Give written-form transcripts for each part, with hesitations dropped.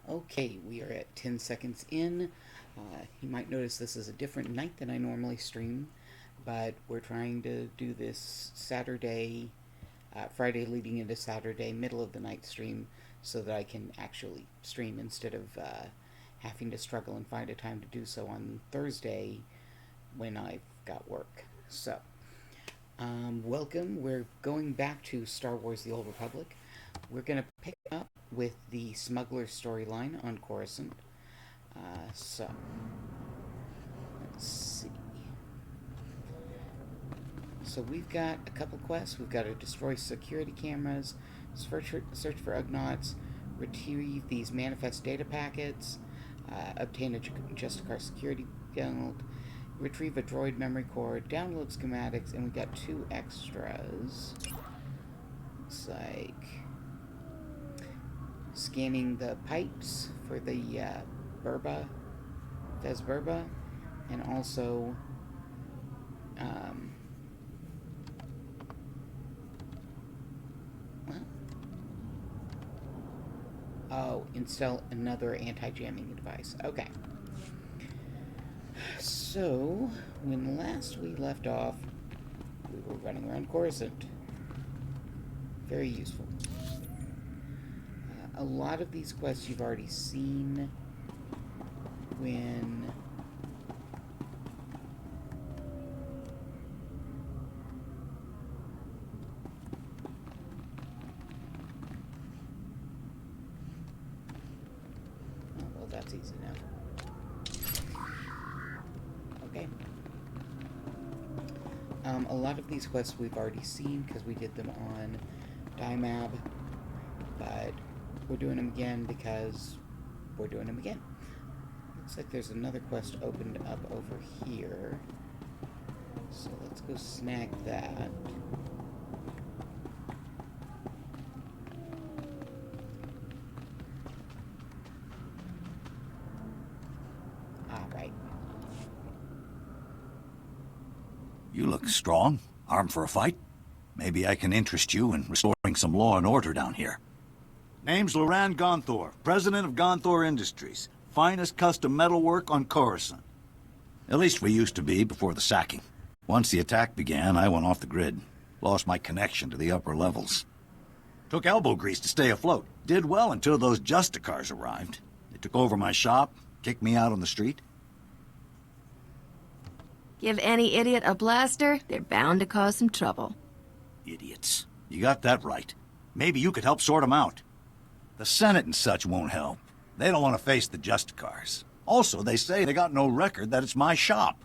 Okay, we are at 10 seconds in. You might notice this is a different night than I normally stream, but we're trying to do this Saturday, Friday leading into Saturday, middle of the night stream, so that I can actually stream instead of having to struggle and find a time to do so on Thursday when I've got work. So, welcome. We're going back to Star Wars The Old Republic. We're going to pick up with the Smuggler storyline on Coruscant. Let's see. So we've got a couple quests. We've got to destroy security cameras, search for Ugnaughts, retrieve these manifest data packets, obtain a Justicar security guild, retrieve a droid memory core, download schematics, and we've got two extras. Looks like scanning the pipes for the Fez Burba, and also install another anti-jamming device. Okay. So, when last we left off, we were running around Coruscant. Very useful. A lot of these quests you've already seen when well, that's easy enough. Okay. A lot of these quests we've already seen because we did them on Dimab, but we're doing them again because we're doing them again. Looks like there's another quest opened up over here. So let's go snag that. Alright. You look strong. Armed for a fight? Maybe I can interest you in restoring some law and order down here. Name's Loran Gonthor, president of Gonthor Industries. Finest custom metalwork on Coruscant. At least we used to be before the sacking. Once the attack began, I went off the grid. Lost my connection to the upper levels. Took elbow grease to stay afloat. Did well until those Justicars arrived. They took over my shop, kicked me out on the street. Give any idiot a blaster, they're bound to cause some trouble. Idiots. You got that right. Maybe you could help sort them out. The Senate and such won't help. They don't want to face the Justicars. Also, they say they got no record that it's my shop.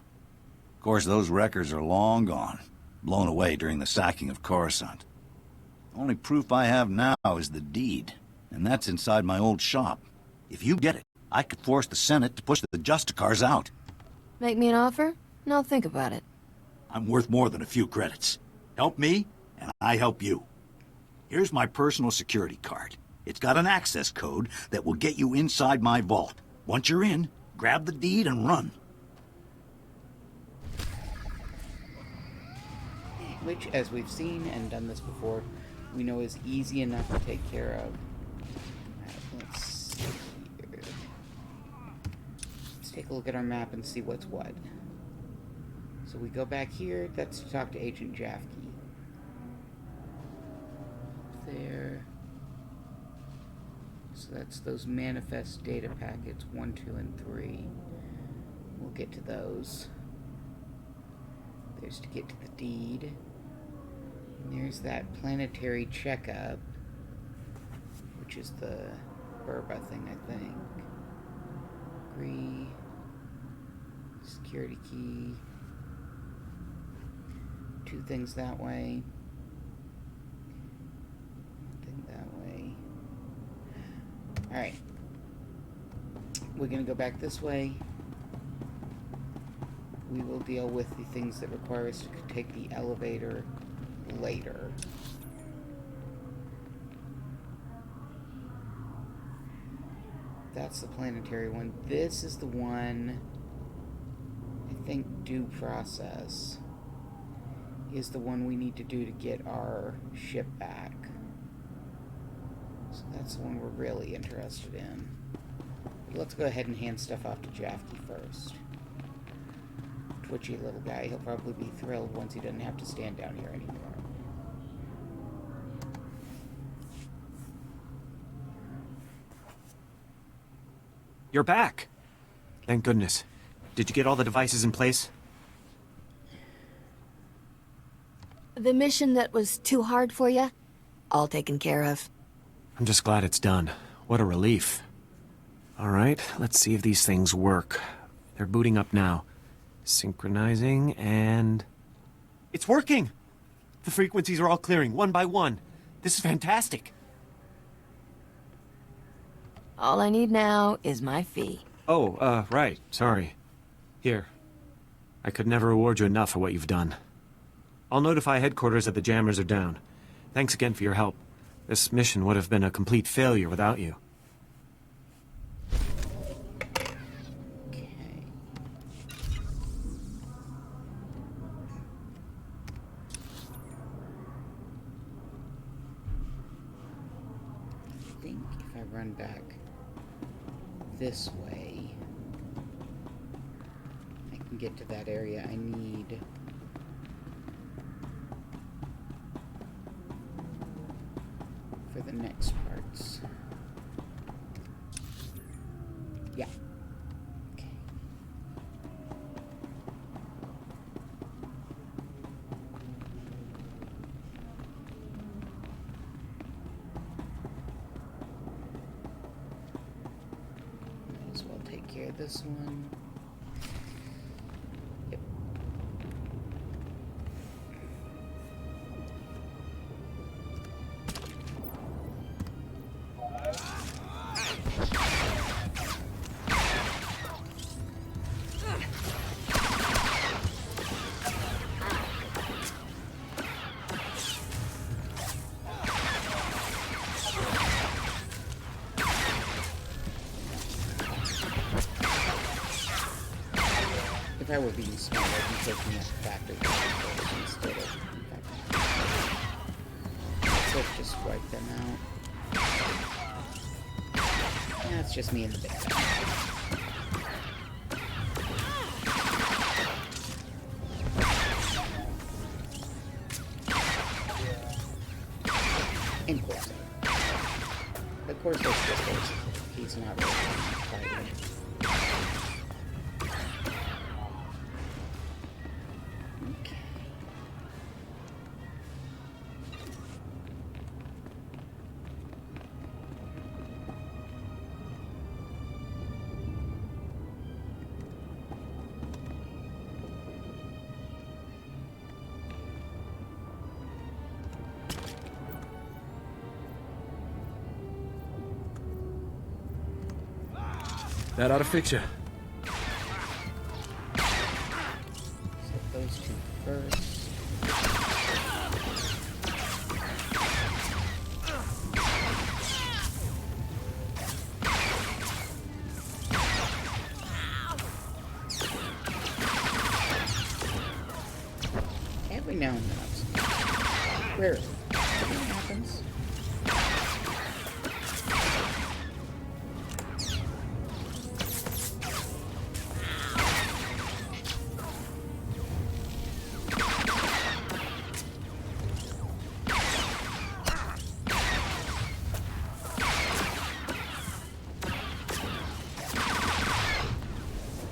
Of course, those records are long gone. Blown away during the sacking of Coruscant. Only proof I have now is the deed, and that's inside my old shop. If you get it, I could force the Senate to push the Justicars out. Make me an offer, and I'll think about it. I'm worth more than a few credits. Help me, and I help you. Here's my personal security card. It's got an access code that will get you inside my vault. Once you're in, grab the deed and run. Which, as we've seen and done this before, we know is easy enough to take care of. Alright, let's see here. Let's take a look at our map and see what's what. So we go back here, that's to talk to Agent Jafke. There. So that's those manifest data packets, 1, 2, and 3. We'll get to those. There's to get to the deed. And there's that planetary checkup, which is the Burba thing, I think. Agree. Security key. 2 things that way. 1 thing that way. Alright. We're going to go back this way. We will deal with the things that require us to take the elevator later. That's the planetary one. This is the one, I think due process is the one we need to do to get our ship back. So that's the one we're really interested in. let's go ahead and hand stuff off to Jaffe first. Twitchy little guy. He'll probably be thrilled once he doesn't have to stand down here anymore. You're back. Thank goodness. Did you get all the devices in place? The mission that was too hard for you? All taken care of. I'm just glad it's done. What a relief. All right, let's see if these things work. They're booting up now. Synchronizing and... It's working! The frequencies are all clearing, one by one. This is fantastic. All I need now is my fee. Oh, right. Sorry. Here. I could never reward you enough for what you've done. I'll notify headquarters that the jammers are down. Thanks again for your help. This mission would have been a complete failure without you. Okay. I think if I run back this way, I can get to that area I need. For the next parts. Yeah. Okay. Might as well take care of this one. Yep. If I were being smart, I'd be taking out factory controls instead of factory. Let's just wipe them out. Yeah, it's just me and the big guy. And Corso. Of course, there's just he's not really fighting. Okay. That ought to fix you. Set those two first. Every now and then I'm rarely. It happens.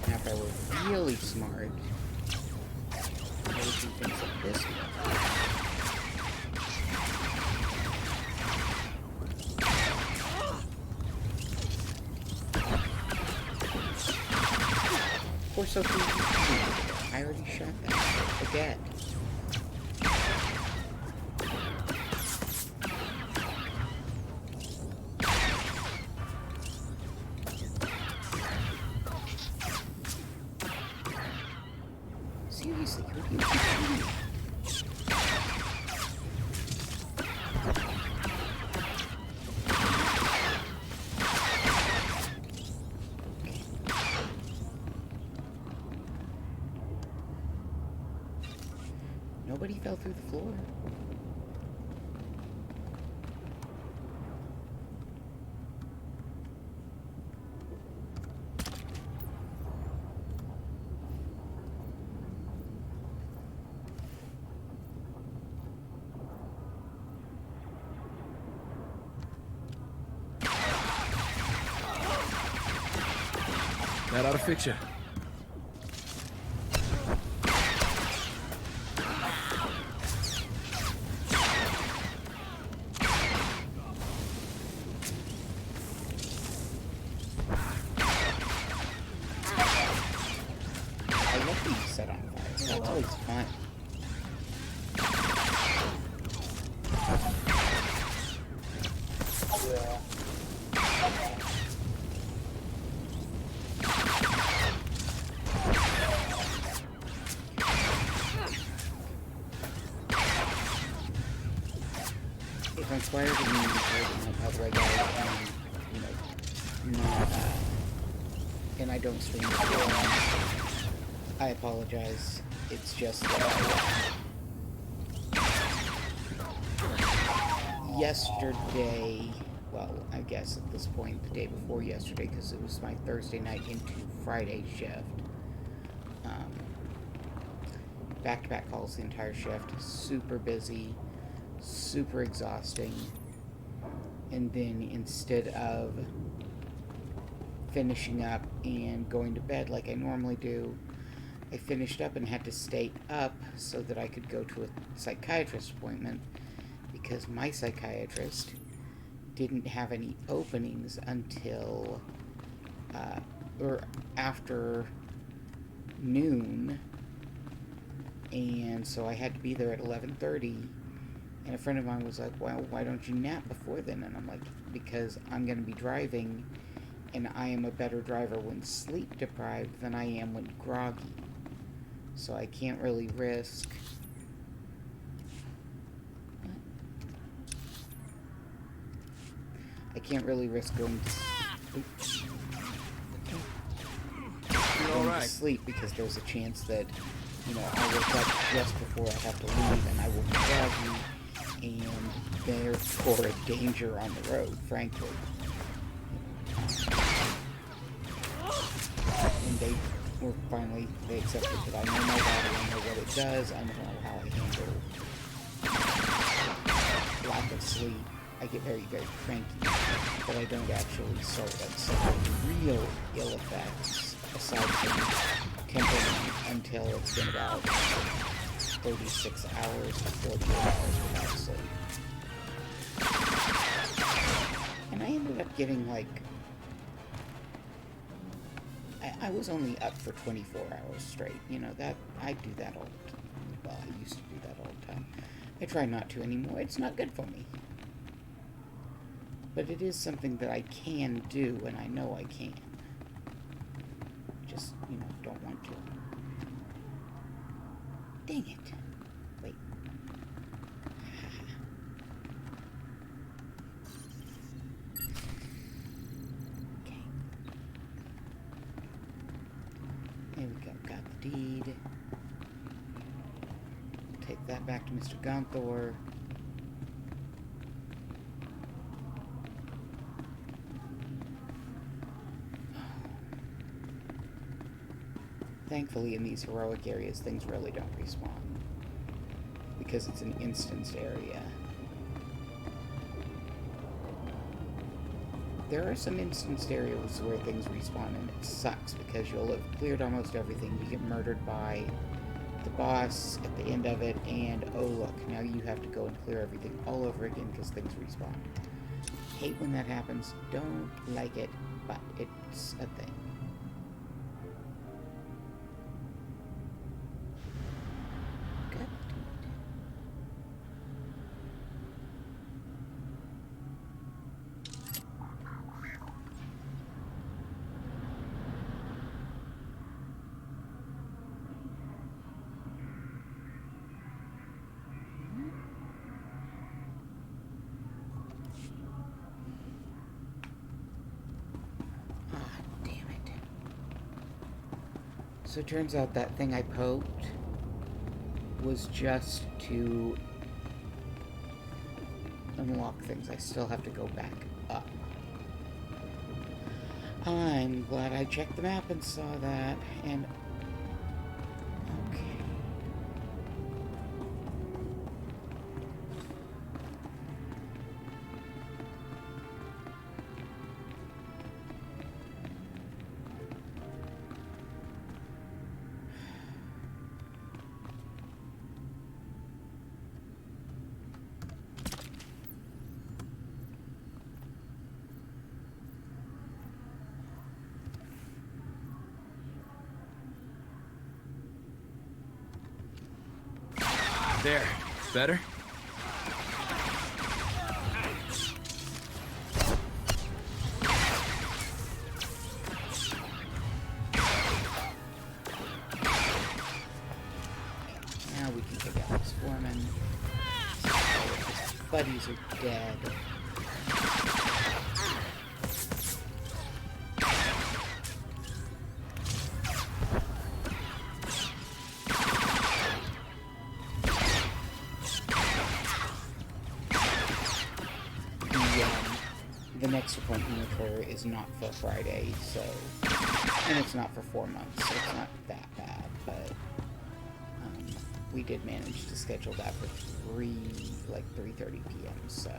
Now, if I were really smart, I would do things like this. Or so I already shot that. Forget. Seriously, what are you doing? Nobody fell through the floor. That ought to fix you. I love being set on fire. That's always fun. If I'm fired in the other way, guys, not, and I don't stream it, I apologize. It's just that yesterday, well, I guess at this point, the day before yesterday, because it was my Thursday night into Friday shift. Back-to-back calls the entire shift, super busy, super exhausting, and then instead of finishing up and going to bed like I normally do, I finished up and had to stay up so that I could go to a psychiatrist appointment because my psychiatrist didn't have any openings until or after noon, and so I had to be there at 11:30. And a friend of mine was like, well, why don't you nap before then? And I'm like, because I'm going to be driving, and I am a better driver when sleep deprived than I am when groggy. So I can't really risk... I can't really risk going to sleep because there's a chance that, I wake up just before I have to leave and I will be groggy and therefore a danger on the road, frankly. And they accepted that I know my body, I know what it does, I know how I handle lack of sleep. I get very, very cranky, but I don't actually suffer real ill effects aside from temperament until it's been about 36 hours to 48 hours without sleep. And I ended up getting I was only up for 24 hours straight. That I do that all the time. Well, I used to do that all the time. I try not to anymore. It's not good for me. But it is something that I can do, and I know I can. Just, don't want to. Dang it. Wait. Okay. There we go. Got the deed. Take that back to Mr. Gonthor. Thankfully, in these heroic areas, things really don't respawn. Because it's an instanced area. There are some instanced areas where things respawn, and it sucks, because you'll have cleared almost everything. You get murdered by the boss at the end of it, and oh look, now you have to go and clear everything all over again because things respawn. Hate when that happens. Don't like it, but it's a thing. So it turns out that thing I poked was just to unlock things. I still have to go back up. I'm glad I checked the map and saw that, and... okay. There. Better? Now we can kick out this foreman. His buddies are dead. The next appointment with her is not for Friday, so, and it's not for 4 months, so it's not that bad, but we did manage to schedule that for 3:30 p.m., so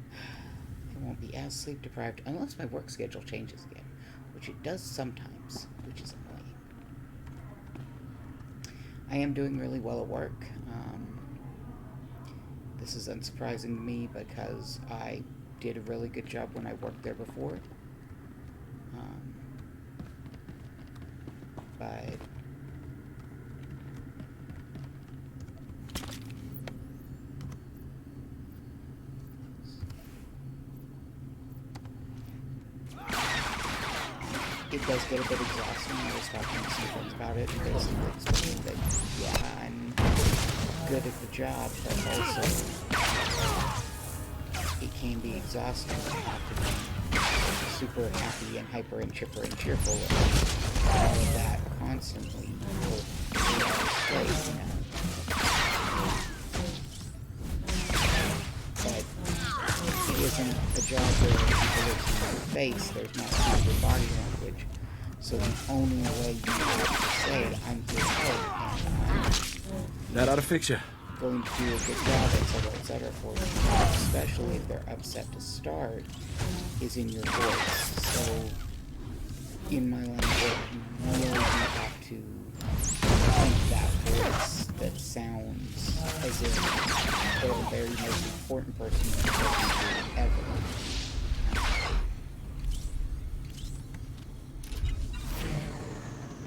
I won't be as sleep deprived unless my work schedule changes again, which it does sometimes, which is annoying. I am doing really well at work. This is unsurprising to me because I did a really good job when I worked there before. But it does get a bit exhausting. I was talking to some friends about it and basically explaining that, yeah, I'm good at the job, but also it can be exhausting to have to be super happy and hyper and chipper and cheerful and all of that constantly for 8 hours straight, you know. But it isn't a job where people look in your face, there's not your body language. So the only way you have to say, I'm here to help, and That ought to fix you. going to do a good job, etc., for them, especially if they're upset to start, is in your voice. So, in my line of work, you really have to think that voice that sounds as if they're the very most important person you're talking to ever.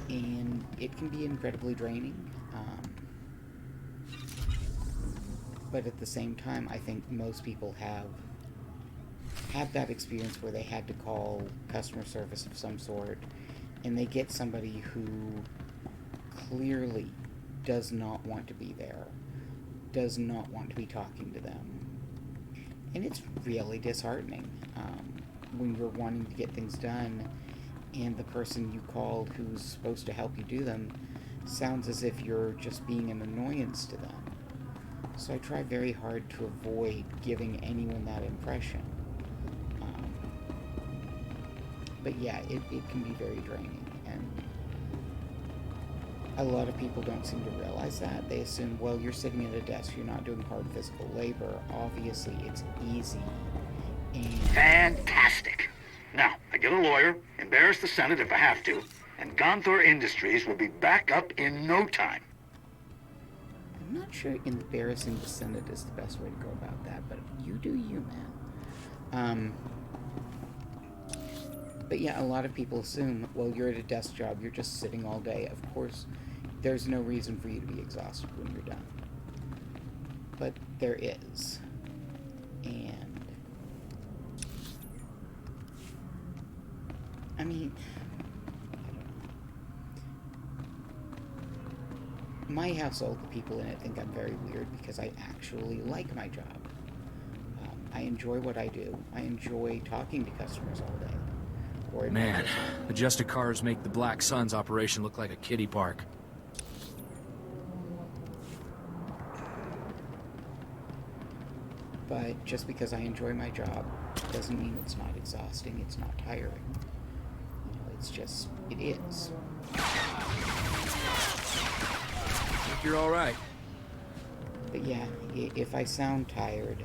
And it can be incredibly draining. But at the same time, I think most people have that experience where they had to call customer service of some sort, and they get somebody who clearly does not want to be there, does not want to be talking to them. And it's really disheartening when you're wanting to get things done, and the person you called who's supposed to help you do them sounds as if you're just being an annoyance to them. So I try very hard to avoid giving anyone that impression. But yeah, it can be very draining. And a lot of people don't seem to realize that. They assume, well, you're sitting at a desk, you're not doing hard physical labor. Obviously, it's easy. And Fantastic. Now, I get a lawyer, embarrass the Senate if I have to, and Gonthor Industries will be back up in no time. I'm not sure embarrassing the Senate is the best way to go about that, but you do you, man. But yeah, a lot of people assume, well, you're at a desk job, you're just sitting all day. Of course, there's no reason for you to be exhausted when you're done. But there is. And I mean, my household, the people in it think I'm very weird because I actually like my job. I enjoy what I do. I enjoy talking to customers all day. Or Man, adjusted cars make the Black Suns operation look like a kiddie park. But just because I enjoy my job doesn't mean it's not exhausting, it's not tiring. You know, it's just, it is. You're all right. But yeah, if I sound tired,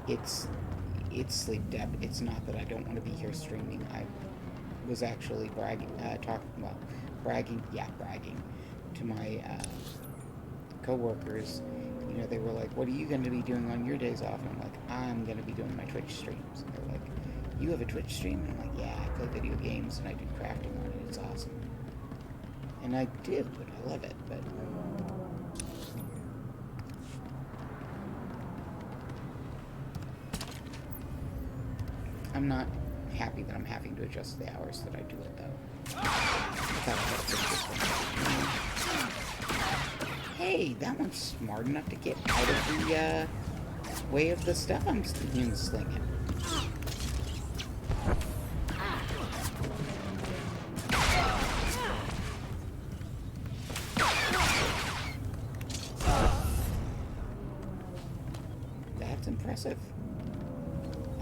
it's sleep debt. It's not that I don't want to be here streaming. I was actually bragging to my co-workers. You know, they were like, what are you going to be doing on your days off? And I'm like, I'm going to be doing my Twitch streams. And they're like, you have a Twitch stream? And I'm like, yeah, I play video games and I do crafting on it. It's awesome. And I do, but I love it. But I'm not happy that I'm having to adjust the hours that I do it, though. I thought I had a pretty good one. Hey, that one's smart enough to get out of the way of the stuff I'm slinging. That's impressive.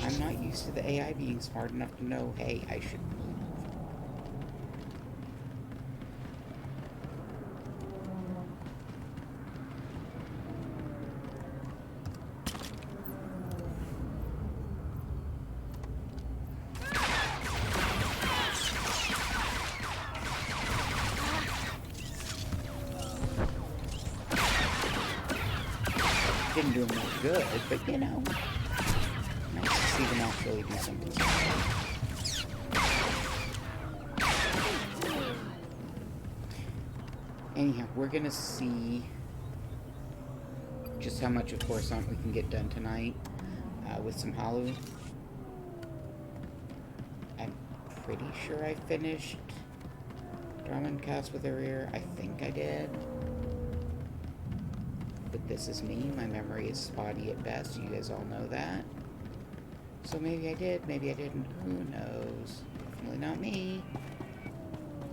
I'm not used to the AI being smart enough to know, hey, I should move. Didn't do them much good, but you know, nice to see them actually do something. Anyhow, we're gonna see just how much of Coruscant we can get done tonight with some Halu. I'm pretty sure I finished Drummond Cast with Arrear. I think I did. But this is me. My memory is spotty at best. You guys all know that. So maybe I did, maybe I didn't. Who knows? Definitely not me.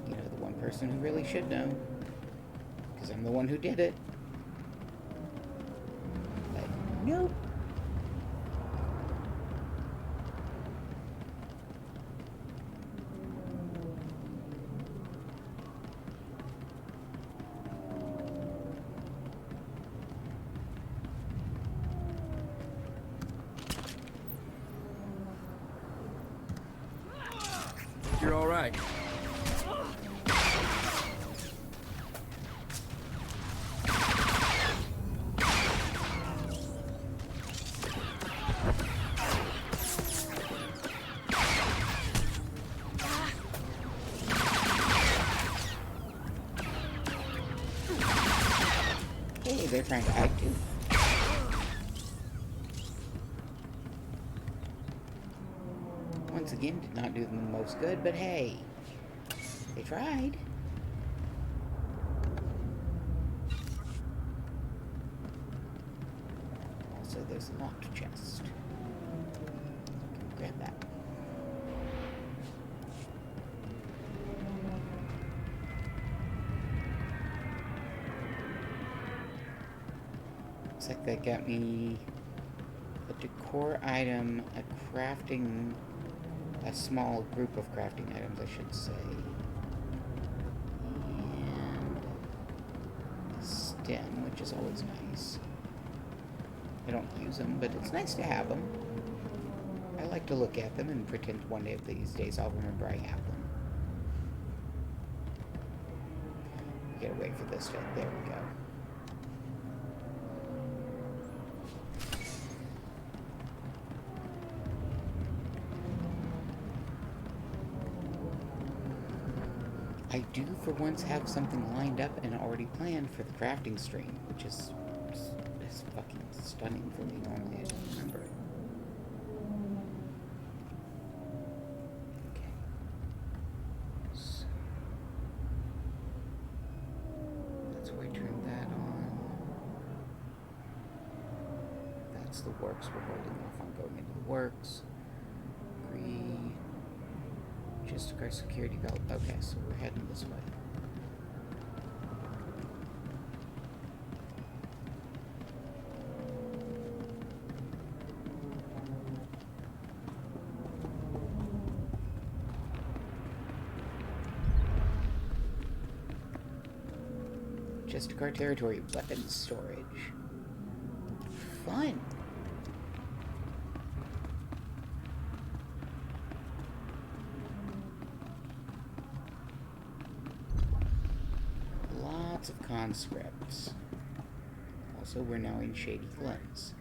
You know, the one person who really should know. Because I'm the one who did it. But nope. You're all right. Hey, they're trying to hide too. Once again, did not do them the most good, but hey, they tried. Also, there's a locked chest. Grab that. Looks like that got me a decor item, a crafting, a small group of crafting items, I should say, and a stem, which is always nice. I don't use them, but it's nice to have them. I like to look at them and pretend one of these days I'll remember I have them. We gotta wait for this to, there we go. I do, for once, have something lined up and already planned for the crafting stream, which is fucking stunning for me. Normally, I don't remember. Okay. So, that's where I turn that on. That's the works. We're holding off on going into the works. Agree. Just our security belt. Okay, so we're heading this way. Just our territory. Weapons storage. Fun. Lots of conscripts. Also, we're now in Shady Glens.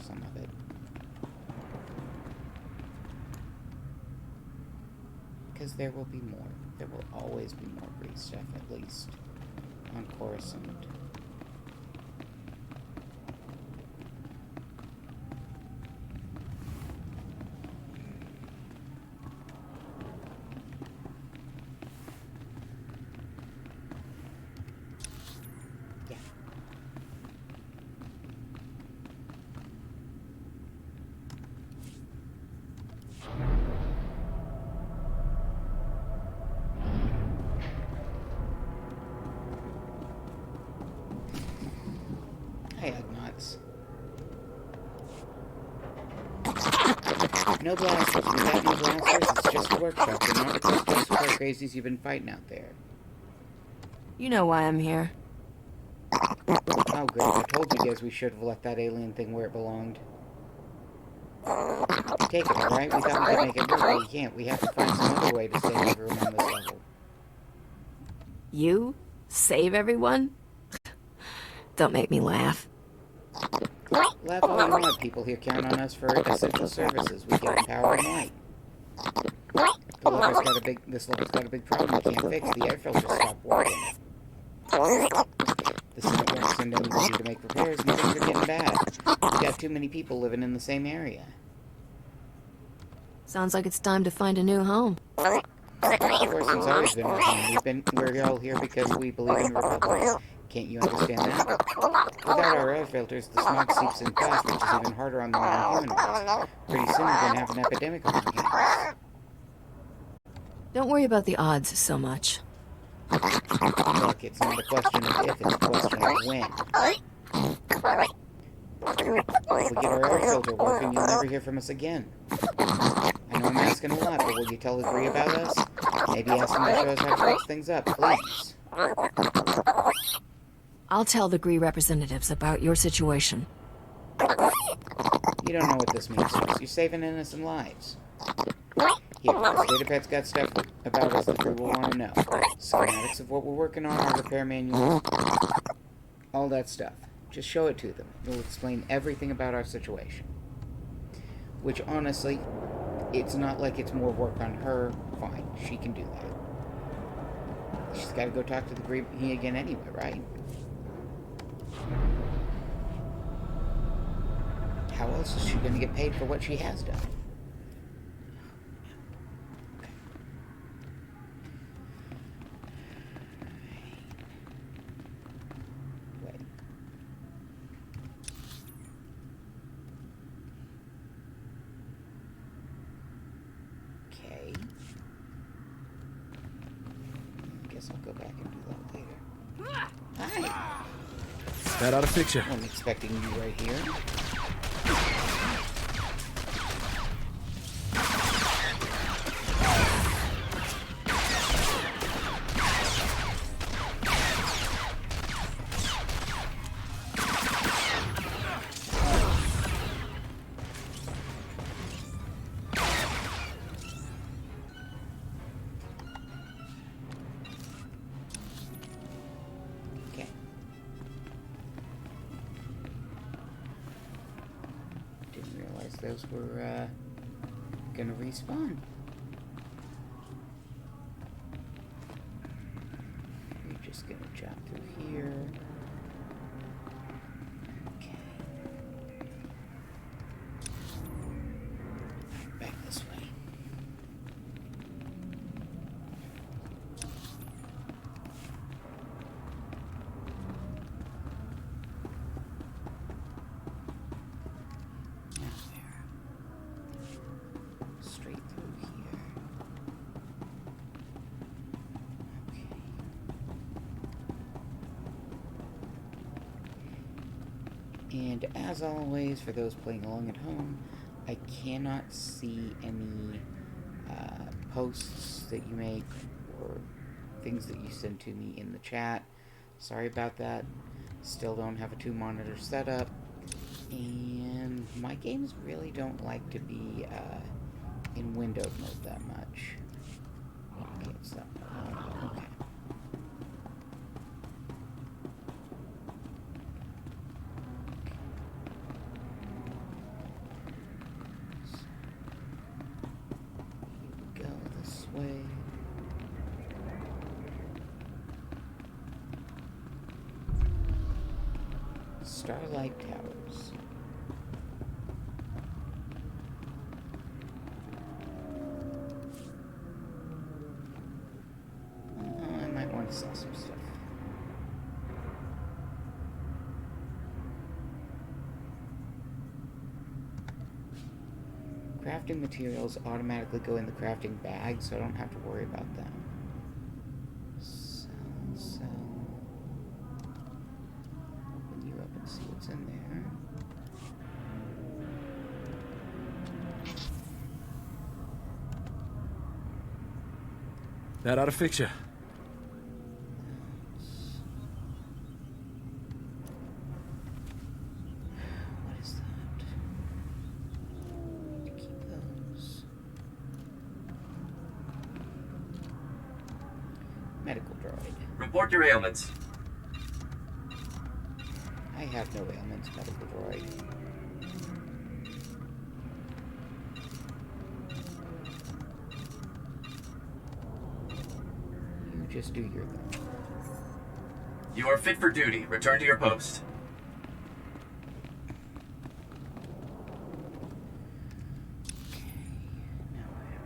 some of it. Because there will be more. There will always be more grease stuff, at least on Coruscant. Yeah. Hi, Ugnaughts. No blasters. We got no blasters. It's just a workshop. We're not the justice car crazies you've been fighting out there. You know why I'm here. Oh, great. I told you guys we should have left that alien thing where it belonged. Take it, alright? We thought we could make it work, but we can't. We have to find some other way to save everyone on this level. You? Save everyone? Don't make me laugh. Laugh all you want. People here count on us for essential services. We give them power and light. This level's got a big problem we can't fix. The air filters stopped working. The Senate won't send anybody to make repairs, and things are getting bad. We've got too many people living in the same area. Sounds like it's time to find a new home. Coruscant's always been our home. We're all here because we believe in the Republic. Can't you understand that? Without our air filters, the smog seeps in fast, which is even harder on the non-human race. Pretty soon we're going to have an epidemic on our hands. Don't worry about the odds so much. Look, it's not a question of if, it's a question of when. If we get our air filter working, you'll never hear from us again. I know I'm asking a lot, but will you tell the Gree about us? Maybe ask them to show us how to fix things up, please. I'll tell the Gree representatives about your situation. You don't know what this means to us. You're saving innocent lives. Here, this data pet's got stuff about us that we will want to know. Schematics of what we're working on, our repair manuals, all that stuff. Just show it to them. It'll explain everything about our situation. Which, honestly, it's not like it's more work on her. Fine, she can do that. She's got to go talk to the Gree again anyway, right? How else is she going to get paid for what she has done? Wait. Okay. Guess I'll go back and do that later. Hi! That ought to fix you. I'm expecting you right here. Okay. Didn't realize those were, gonna respawn. We're just gonna jump through here. Okay. Back this way. Now there. Straight through here. Okay. And as always, for those playing along at home, I cannot see any posts that you make or things that you send to me in the chat. Sorry about that. Still don't have a 2-monitor setup. And my games really don't like to be in windowed mode that much. Okay, it's not. Okay. Starlight Towers. I might want to sell some stuff. Crafting materials automatically go in the crafting bag, so I don't have to worry about them. Sell. Open you up and see what's in there. That ought to fix you. What is that? Need to keep those. Medical droid. Report your ailments. I have no ailments, medical droid. You just do your thing. You are fit for duty. Return to your post. Now where am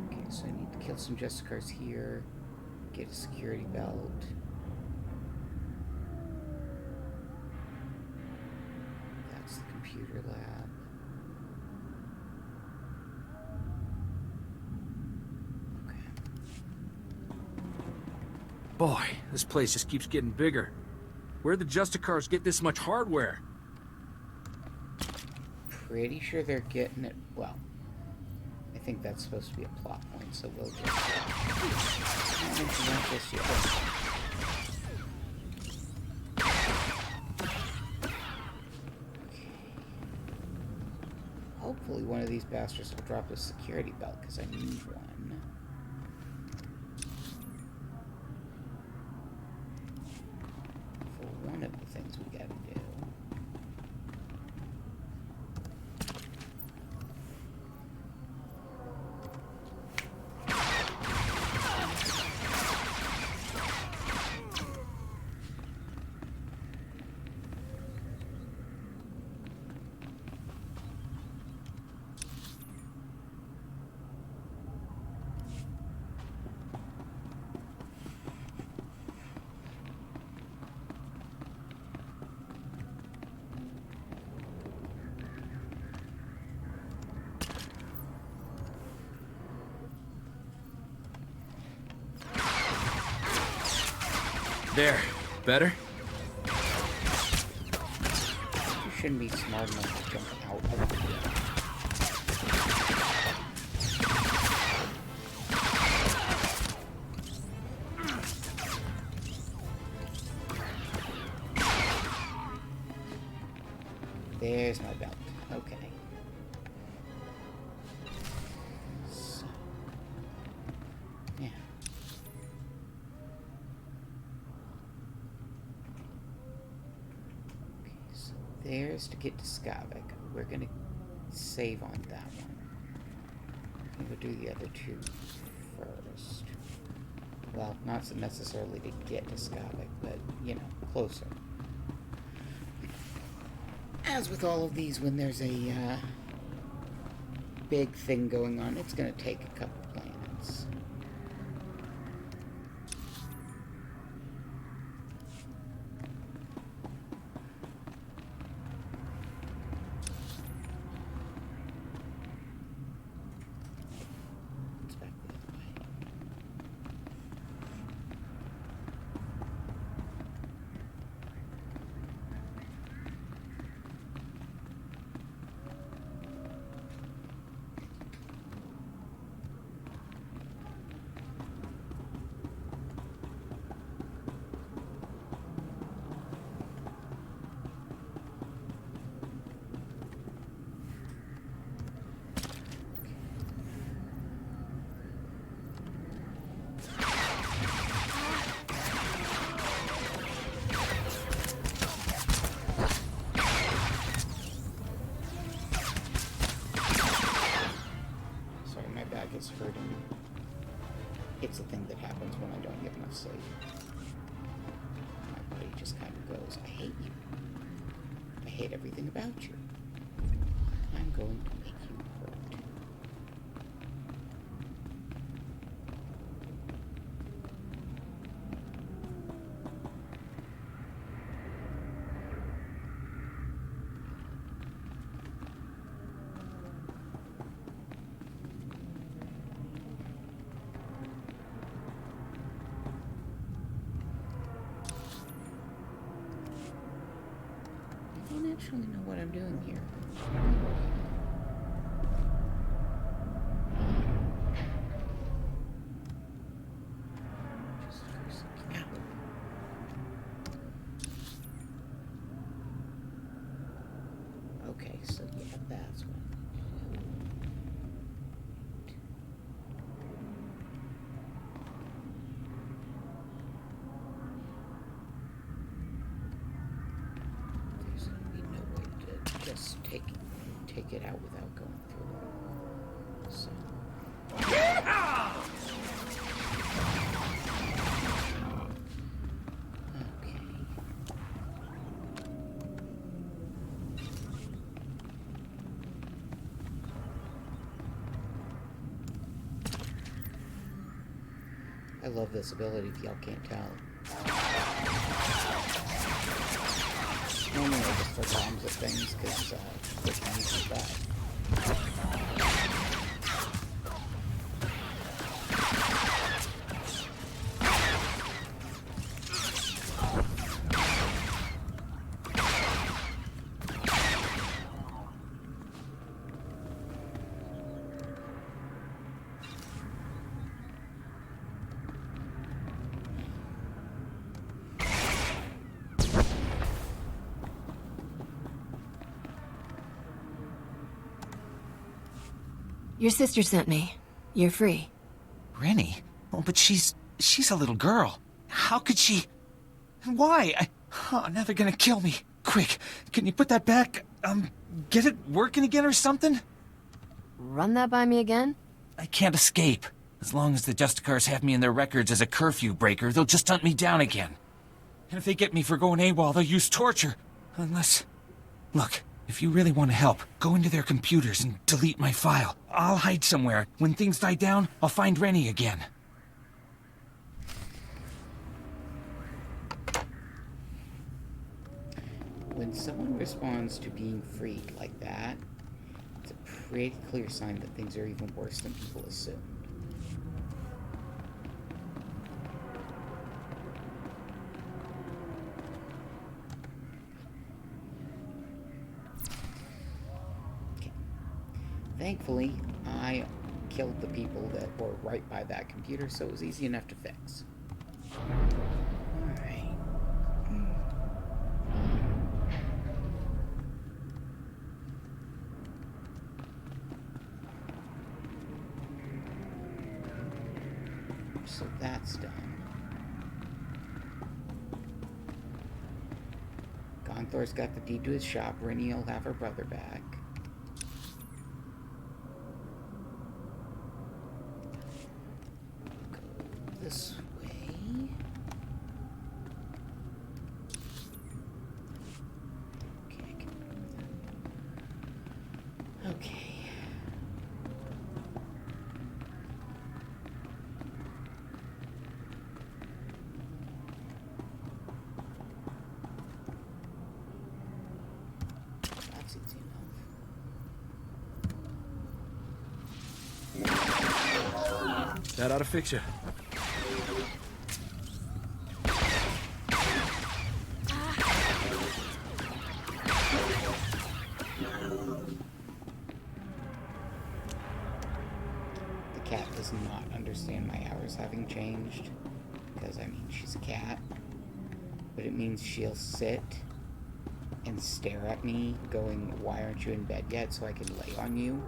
I? Okay, so I need to kill some Justicars here. Get a security belt. That's the computer lab. Okay. Boy, this place just keeps getting bigger. Where'd the Justicars get this much hardware? Pretty sure they're getting it. Well, I think that's supposed to be a plot point, so we'll just. Not mention that just yet. Hopefully one of these bastards will drop a security belt, because I need one. For one of the things we gotta do. There. Better? You shouldn't be smart enough to jump out of the There's my belt. Okay. So, yeah. Okay, so there's to get to Skavik. We're gonna save on that one. We'll do the other two first. Well, not so necessarily to get to Skavik, but, you know, closer. As with all of these, when there's a big thing going on, it's going to take a couple planets. It's back the other way. Sorry, my back is hurting. It's a thing that happens when I don't get enough sleep. goes, I hate you. I hate everything about you. I'm going to make you hurt. I don't actually know what I'm doing here. Just for some ow. Okay, so yeah, that's what I'm gonna do. There's gonna be no way to just take it out without going through. So. Okay. I love this ability if y'all can't tell. Normally I just throw bombs at things because they can easily die. Your sister sent me. You're free. Rennie? Oh, but she's a little girl. How could she... Why? Oh, now they're gonna kill me. Quick, can you put that back? Get it working again or something? Run that by me again? I can't escape. As long as the Justicars have me in their records as a curfew breaker, they'll just hunt me down again. And if they get me for going AWOL, they'll use torture. Unless... Look, if you really want to help, go into their computers and delete my file. I'll hide somewhere. When things die down, I'll find Rennie again. When someone responds to being freed like that, it's a pretty clear sign that things are even worse than people assumed. Okay. Thankfully, I killed the people that were right by that computer, so it was easy enough to fix. Alright. So that's done. Gonthor's got the deed to his shop. Rennie will have her brother back. Go this way. Okay, I can move that. Okay. That's easy enough. That ought to fix you. The cat does not understand my hours having changed, because, I mean, she's a cat. But it means she'll sit and stare at me, going, why aren't you in bed yet, so I can lay on you?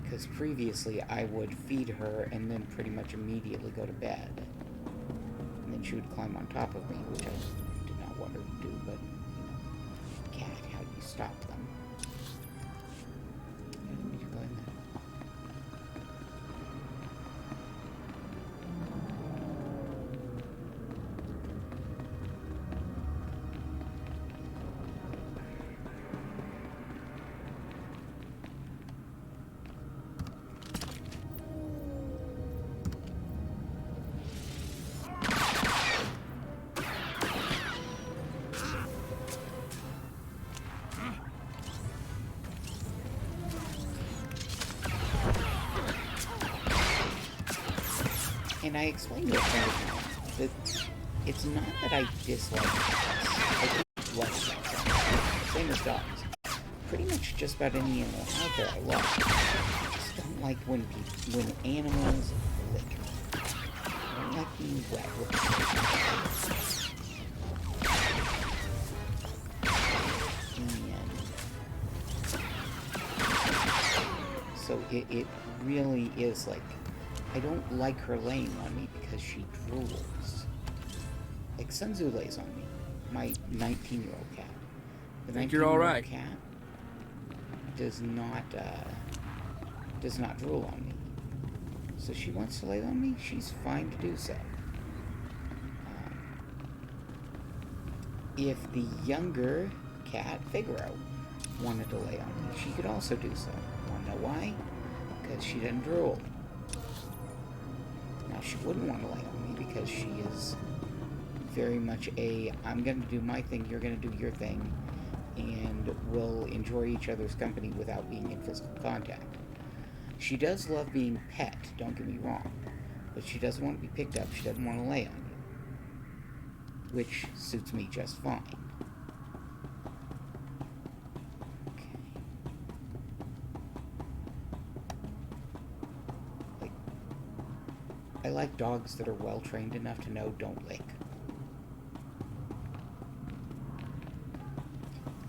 Because previously I would feed her and then pretty much immediately go to bed. And then she would climb on top of me, which I did not want her to do, but, you know, cat, how do you stop them? I don't need to go in And I explained to a friend of mine that it's not that I dislike cats. I do love cats. Same as dogs. Pretty much just about any animal out there I love. I just don't like when animals lick me. I don't like being wet with and so it really is like, I don't like her laying on me because she drools. Like Sun Tzu lays on me, my 19-year-old cat. The Think you're all right? cat does not drool on me. So she wants to lay on me, she's fine to do so. If the younger cat, Figaro, wanted to lay on me, she could also do so. Want to know why? Because she doesn't drool. Now, she wouldn't want to lay on me because she is very much I'm going to do my thing, you're going to do your thing, and we'll enjoy each other's company without being in physical contact. She does love being pet, don't get me wrong, but she doesn't want to be picked up, she doesn't want to lay on you, which suits me just fine. Okay. I like dogs that are well trained enough to know don't lick.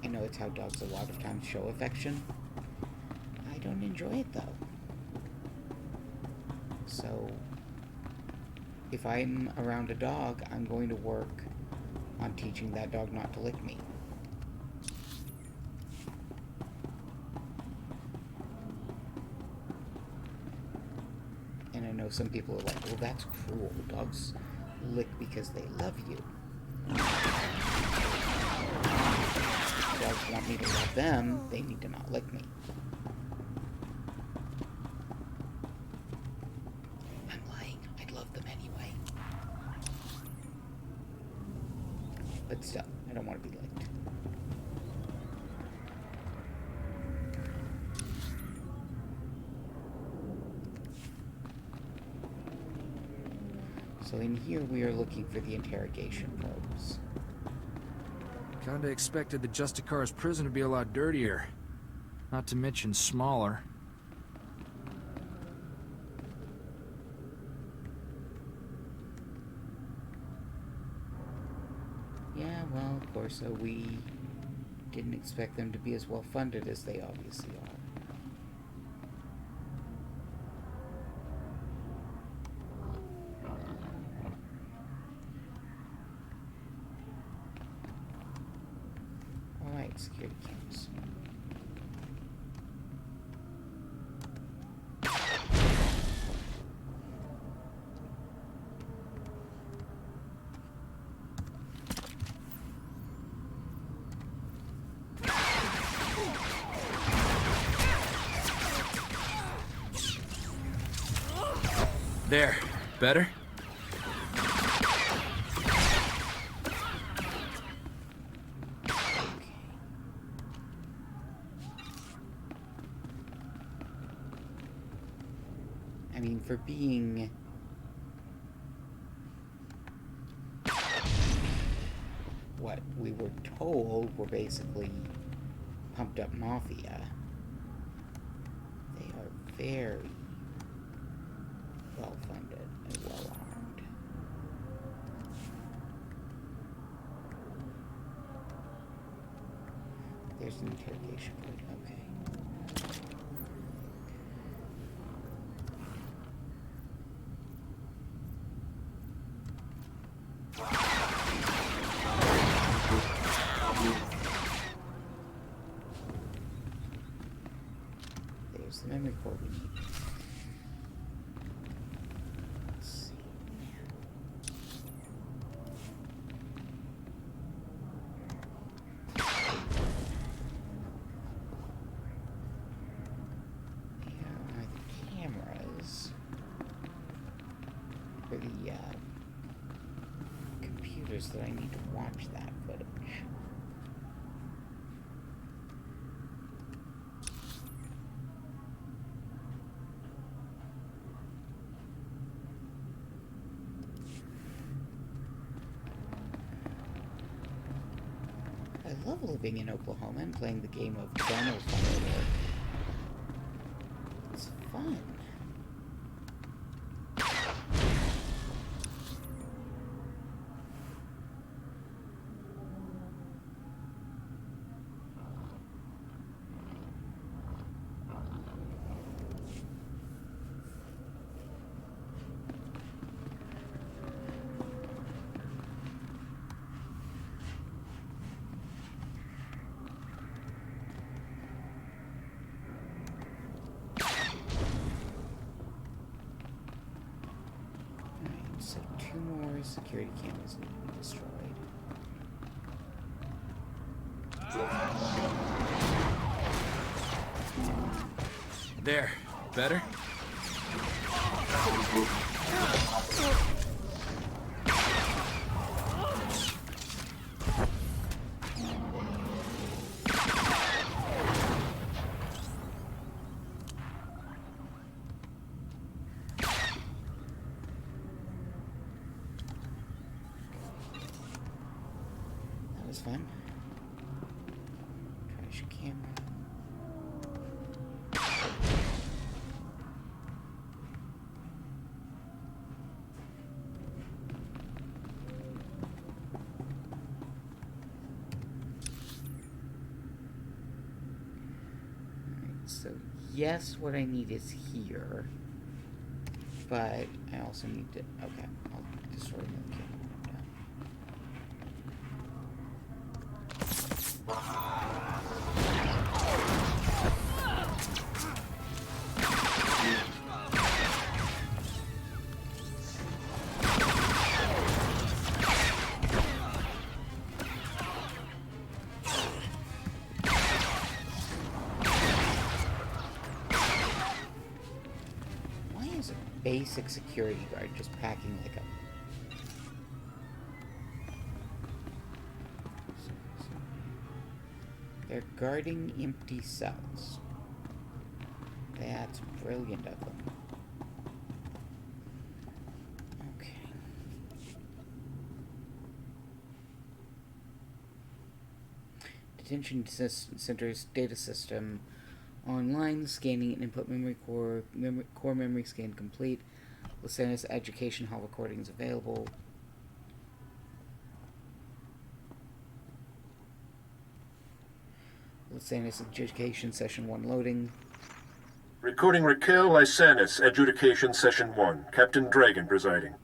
I know it's how dogs a lot of times show affection. I don't enjoy it though. So, if I'm around a dog, I'm going to work on teaching that dog not to lick me. And I know some people are like, well, that's cruel. Dogs lick because they love you. If dogs want me to love them, they need to not lick me. I'm lying. I'd love them anyway. But still, I don't want to be licked. So in here we are looking for the interrogation probes. Kinda expected the Justicar's prison to be a lot dirtier. Not to mention smaller. Yeah, well, of course, we didn't expect them to be as well funded as they obviously are. Alright, security cams. There. Better? I mean, for being what we were told were basically pumped up mafia, they are very well funded and well armed. There's an interrogation point, okay. There's the memory core we need. Let's see. Here are the cameras for the computers that I need to watch that footage. I love living in Oklahoma and playing the game of Channel Fire there. It's fun. So 2 more security cameras need to be destroyed. There. Better? That was fun. Trash camera. Alright, so yes, what I need is here. But I also need to... Okay, I'll destroy the camera. Why is a basic security guard just packing like a... They're guarding empty cells. That's brilliant of them. Okay. Detention Center's data system online. Scanning and input memory core memory scan complete. Lisanus education hall recordings available. Lisanus Adjudication Session 1 loading. Recording Raquel Lysanis, Adjudication Session 1. Captain Dragon presiding.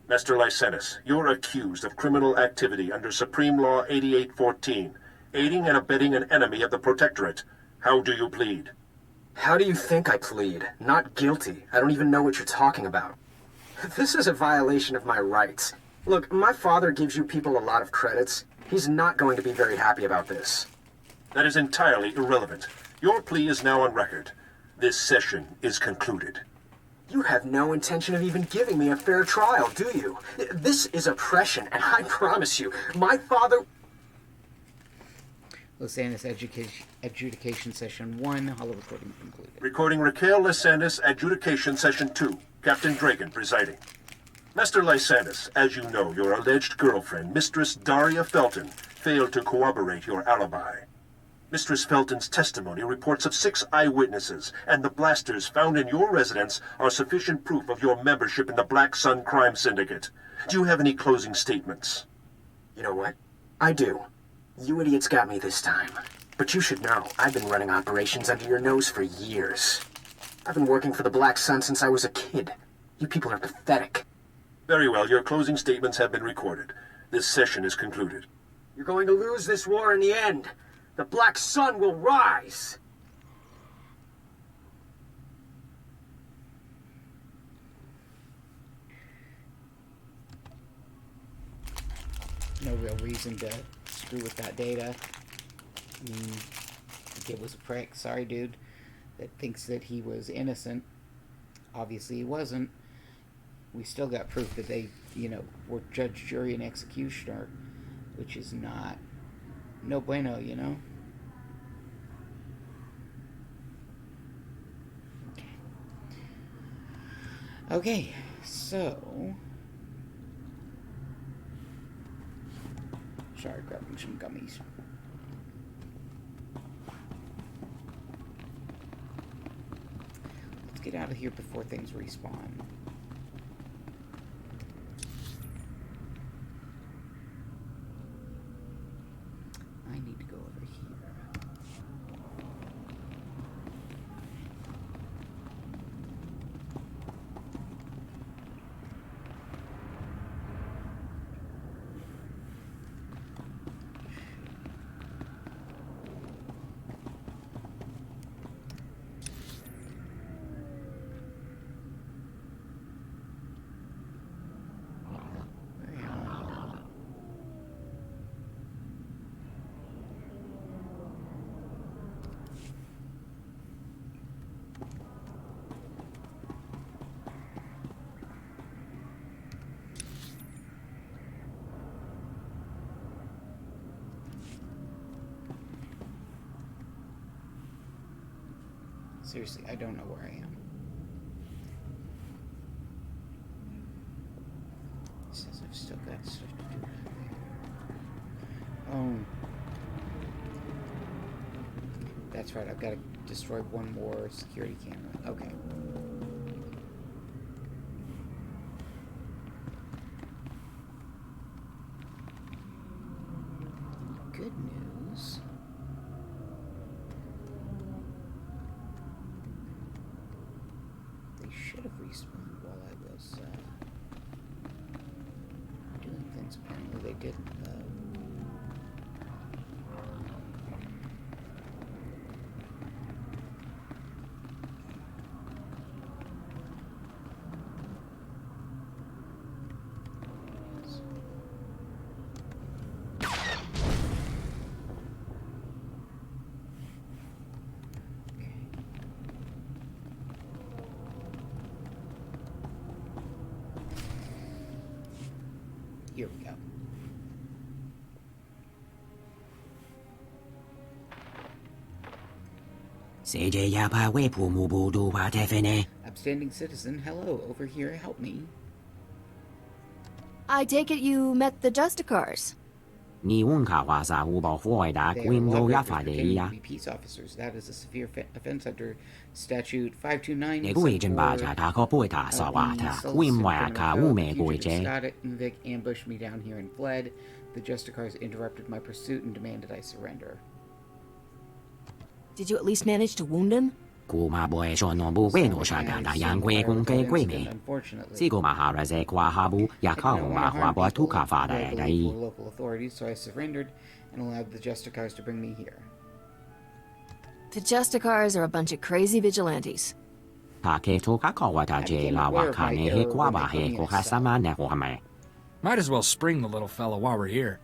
Master Lysanis, you're accused of criminal activity under Supreme Law 8814, aiding and abetting an enemy of the Protectorate. How do you plead? How do you think I plead? Not guilty. I don't even know what you're talking about. This is a violation of my rights. Look, my father gives you people a lot of credits. He's not going to be very happy about this. That is entirely irrelevant. Your plea is now on record. This session is concluded. You have no intention of even giving me a fair trial, do you? This is oppression, and I promise you, my father... Lisanus Adjudication Session 1, hollow recording concluded. Recording Raquel Lysanis, Adjudication Session 2. Captain Dragon presiding. Master Lysanis, as you know, your alleged girlfriend, Mistress Daria Felton, failed to corroborate your alibi. Mistress Felton's testimony reports of 6 eyewitnesses, and the blasters found in your residence are sufficient proof of your membership in the Black Sun Crime Syndicate. Do you have any closing statements? You know what? I do. You idiots got me this time. But you should know, I've been running operations under your nose for years. I've been working for the Black Sun since I was a kid. You people are pathetic. Very well, your closing statements have been recorded. This session is concluded. You're going to lose this war in the end. The Black Sun will rise! No real reason to screw with that data. I mean, the kid was a prick. Sorry, dude. That thinks that he was innocent. Obviously he wasn't. We still got proof that they, were judge, jury, and executioner, which is not no bueno, Okay, so... Sorry, grabbing some gummies. Let's get out of here before things respawn. I need to go over here. Seriously, I don't know where I am. It says I've still got stuff to do down there. Oh. That's right, I've got to destroy one more security camera. Okay. Good news. Should have respawned while I was doing things. Apparently they didn't, though. Here we go. Upstanding citizen, hello, over here, help me. I take it you met the Justicars. They are lawbreakers pretending to be peace officers. That is a severe offense under Statute 529. Scott and Vic ambushed me down here and fled. The Justicars interrupted my pursuit and demanded I surrender. Did you at least manage to wound him? Unfortunately, local authorities, so I surrendered and allowed the Justicars to bring me here. The Justicars are a bunch of crazy vigilantes. Might as well spring the little fella while we're here.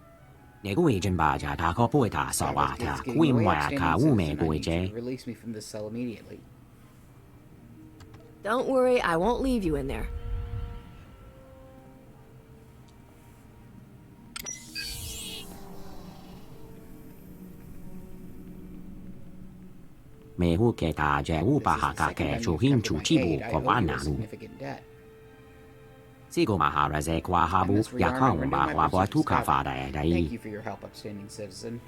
Release me from this cell immediately. Don't worry, I won't leave you in there. Significant debt. Thank you for your help, upstanding citizen.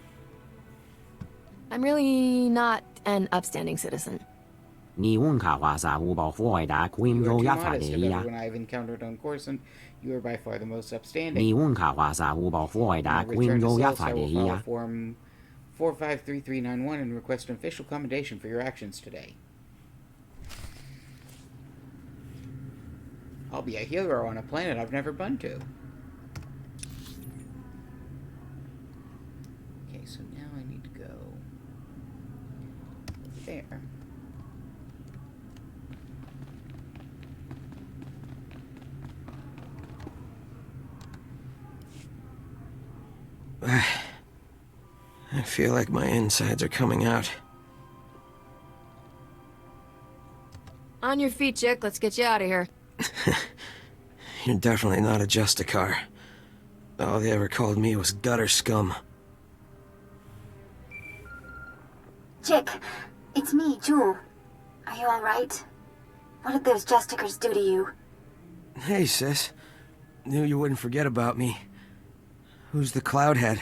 I'm really not an upstanding citizen. You are too modest of everyone I've encountered on Coruscant. You are by far the most upstanding. When I return to Cells, I will file Form 453391 and request an official commendation for your actions today. I'll be a hero on a planet I've never been to. Okay, so now I need to go over there. I feel like my insides are coming out. On your feet, chick. Let's get you out of here. You're definitely not a Justicar. All they ever called me was gutter scum. Chick, it's me, Jewel. Are you alright? What did those Justicars do to you? Hey, sis. Knew you wouldn't forget about me. Who's the Cloudhead?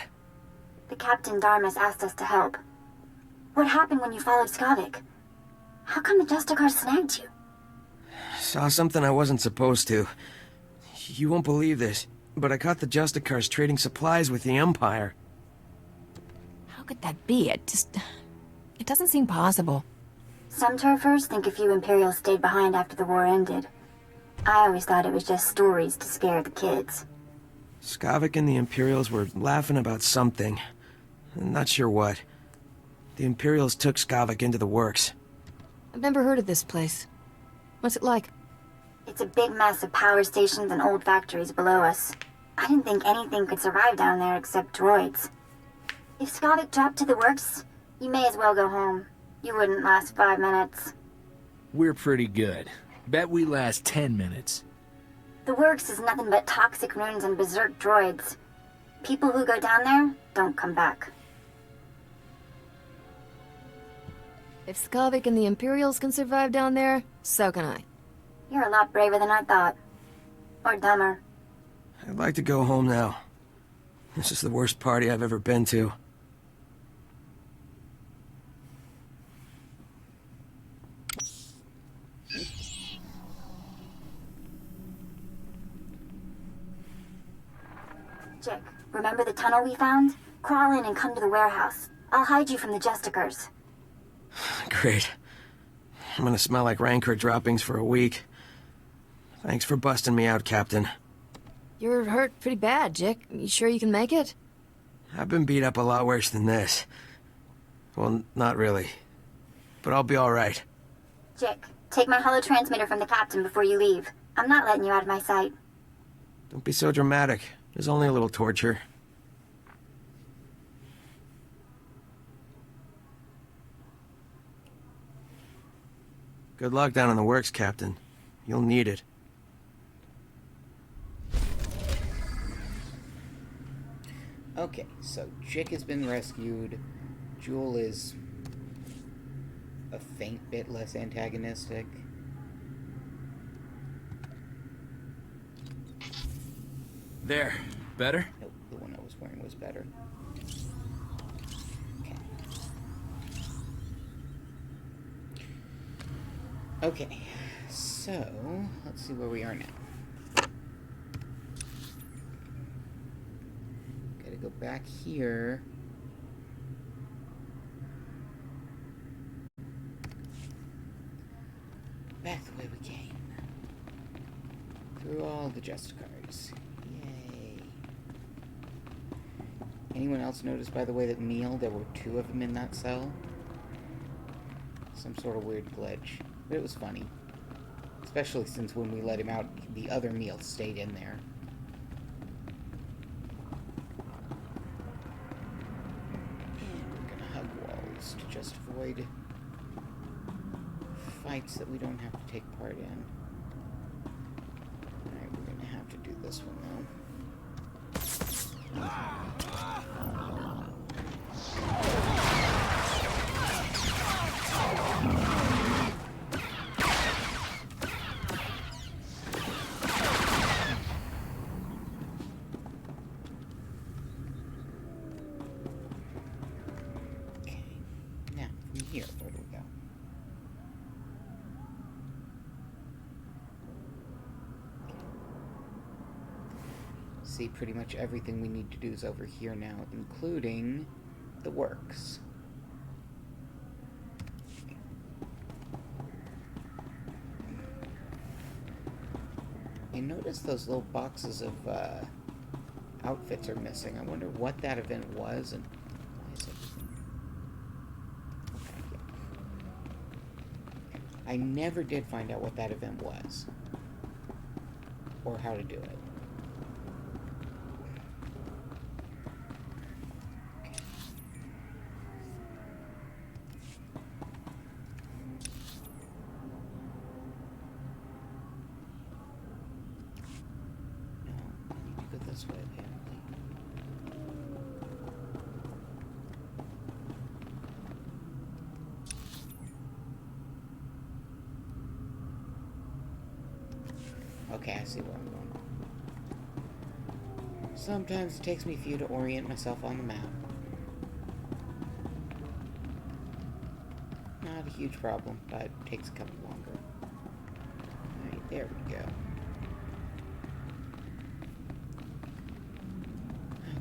The Captain Darmus asked us to help. What happened when you followed Skavik? How come the Justicars snagged you? Saw something I wasn't supposed to. You won't believe this, but I caught the Justicars trading supplies with the Empire. How could that be? It doesn't seem possible. Some turfers think a few Imperials stayed behind after the war ended. I always thought it was just stories to scare the kids. Skavik and the Imperials were laughing about something. Not sure what. The Imperials took Skavik into the works. I've never heard of this place. What's it like? It's a big mess of power stations and old factories below us. I didn't think anything could survive down there except droids. If Skavik dropped to the works, you may as well go home. You wouldn't last 5 minutes. We're pretty good. Bet we last 10 minutes. The works is nothing but toxic ruins and berserk droids. People who go down there don't come back. If Skavik and the Imperials can survive down there, so can I. You're a lot braver than I thought. Or dumber. I'd like to go home now. This is the worst party I've ever been to. Jick, remember the tunnel we found? Crawl in and come to the warehouse. I'll hide you from the Justicars. Great. I'm gonna smell like Rancor droppings for a week. Thanks for busting me out, Captain. You're hurt pretty bad, Jick. You sure you can make it? I've been beat up a lot worse than this. Well, not really. But I'll be alright. Jick, take my holotransmitter from the captain before you leave. I'm not letting you out of my sight. Don't be so dramatic. There's only a little torture. Good luck down in the works, Captain. You'll need it. Okay, so Jick has been rescued. Jewel is a faint bit less antagonistic. There. Better? Nope, the one I was wearing was better. Okay, so let's see where we are now. Gotta go back here. Back the way we came. Through all the Justicars. Yay. Anyone else notice, by the way, that Neil, there were 2 of them in that cell? Some sort of weird glitch. But it was funny. Especially since when we let him out, the other Neil stayed in there. And we're gonna hug walls to just avoid fights that we don't have to take part in. Alright, we're gonna have to do this one, though. Here, where do we go? See, pretty much everything we need to do is over here now, including the works. You notice those little boxes of outfits are missing. I wonder what that event was and why is everything... I never did find out what that event was. Or how to do it. No, I need to go this way, apparently. Okay, I see where I'm going. Sometimes it takes me a few to orient myself on the map. Not a huge problem, but it takes a couple longer. Alright, There we go.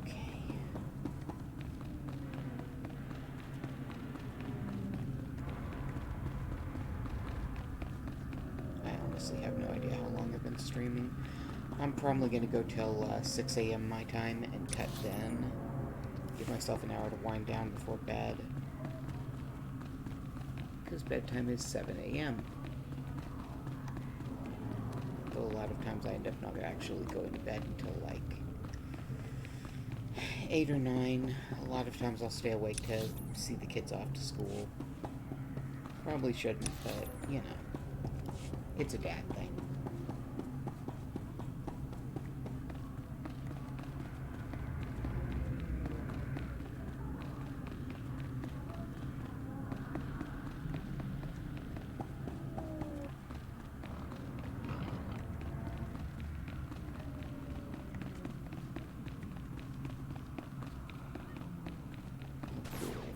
Okay. I honestly have no idea how long I've been streaming. I'm probably going to go till 6 a.m. my time and cut then. Give myself an hour to wind down before bed. Because bedtime is 7 a.m. Though a lot of times I end up not actually going to bed until like 8 or 9. A lot of times I'll stay awake to see the kids off to school. Probably shouldn't, but, you know, it's a dad thing.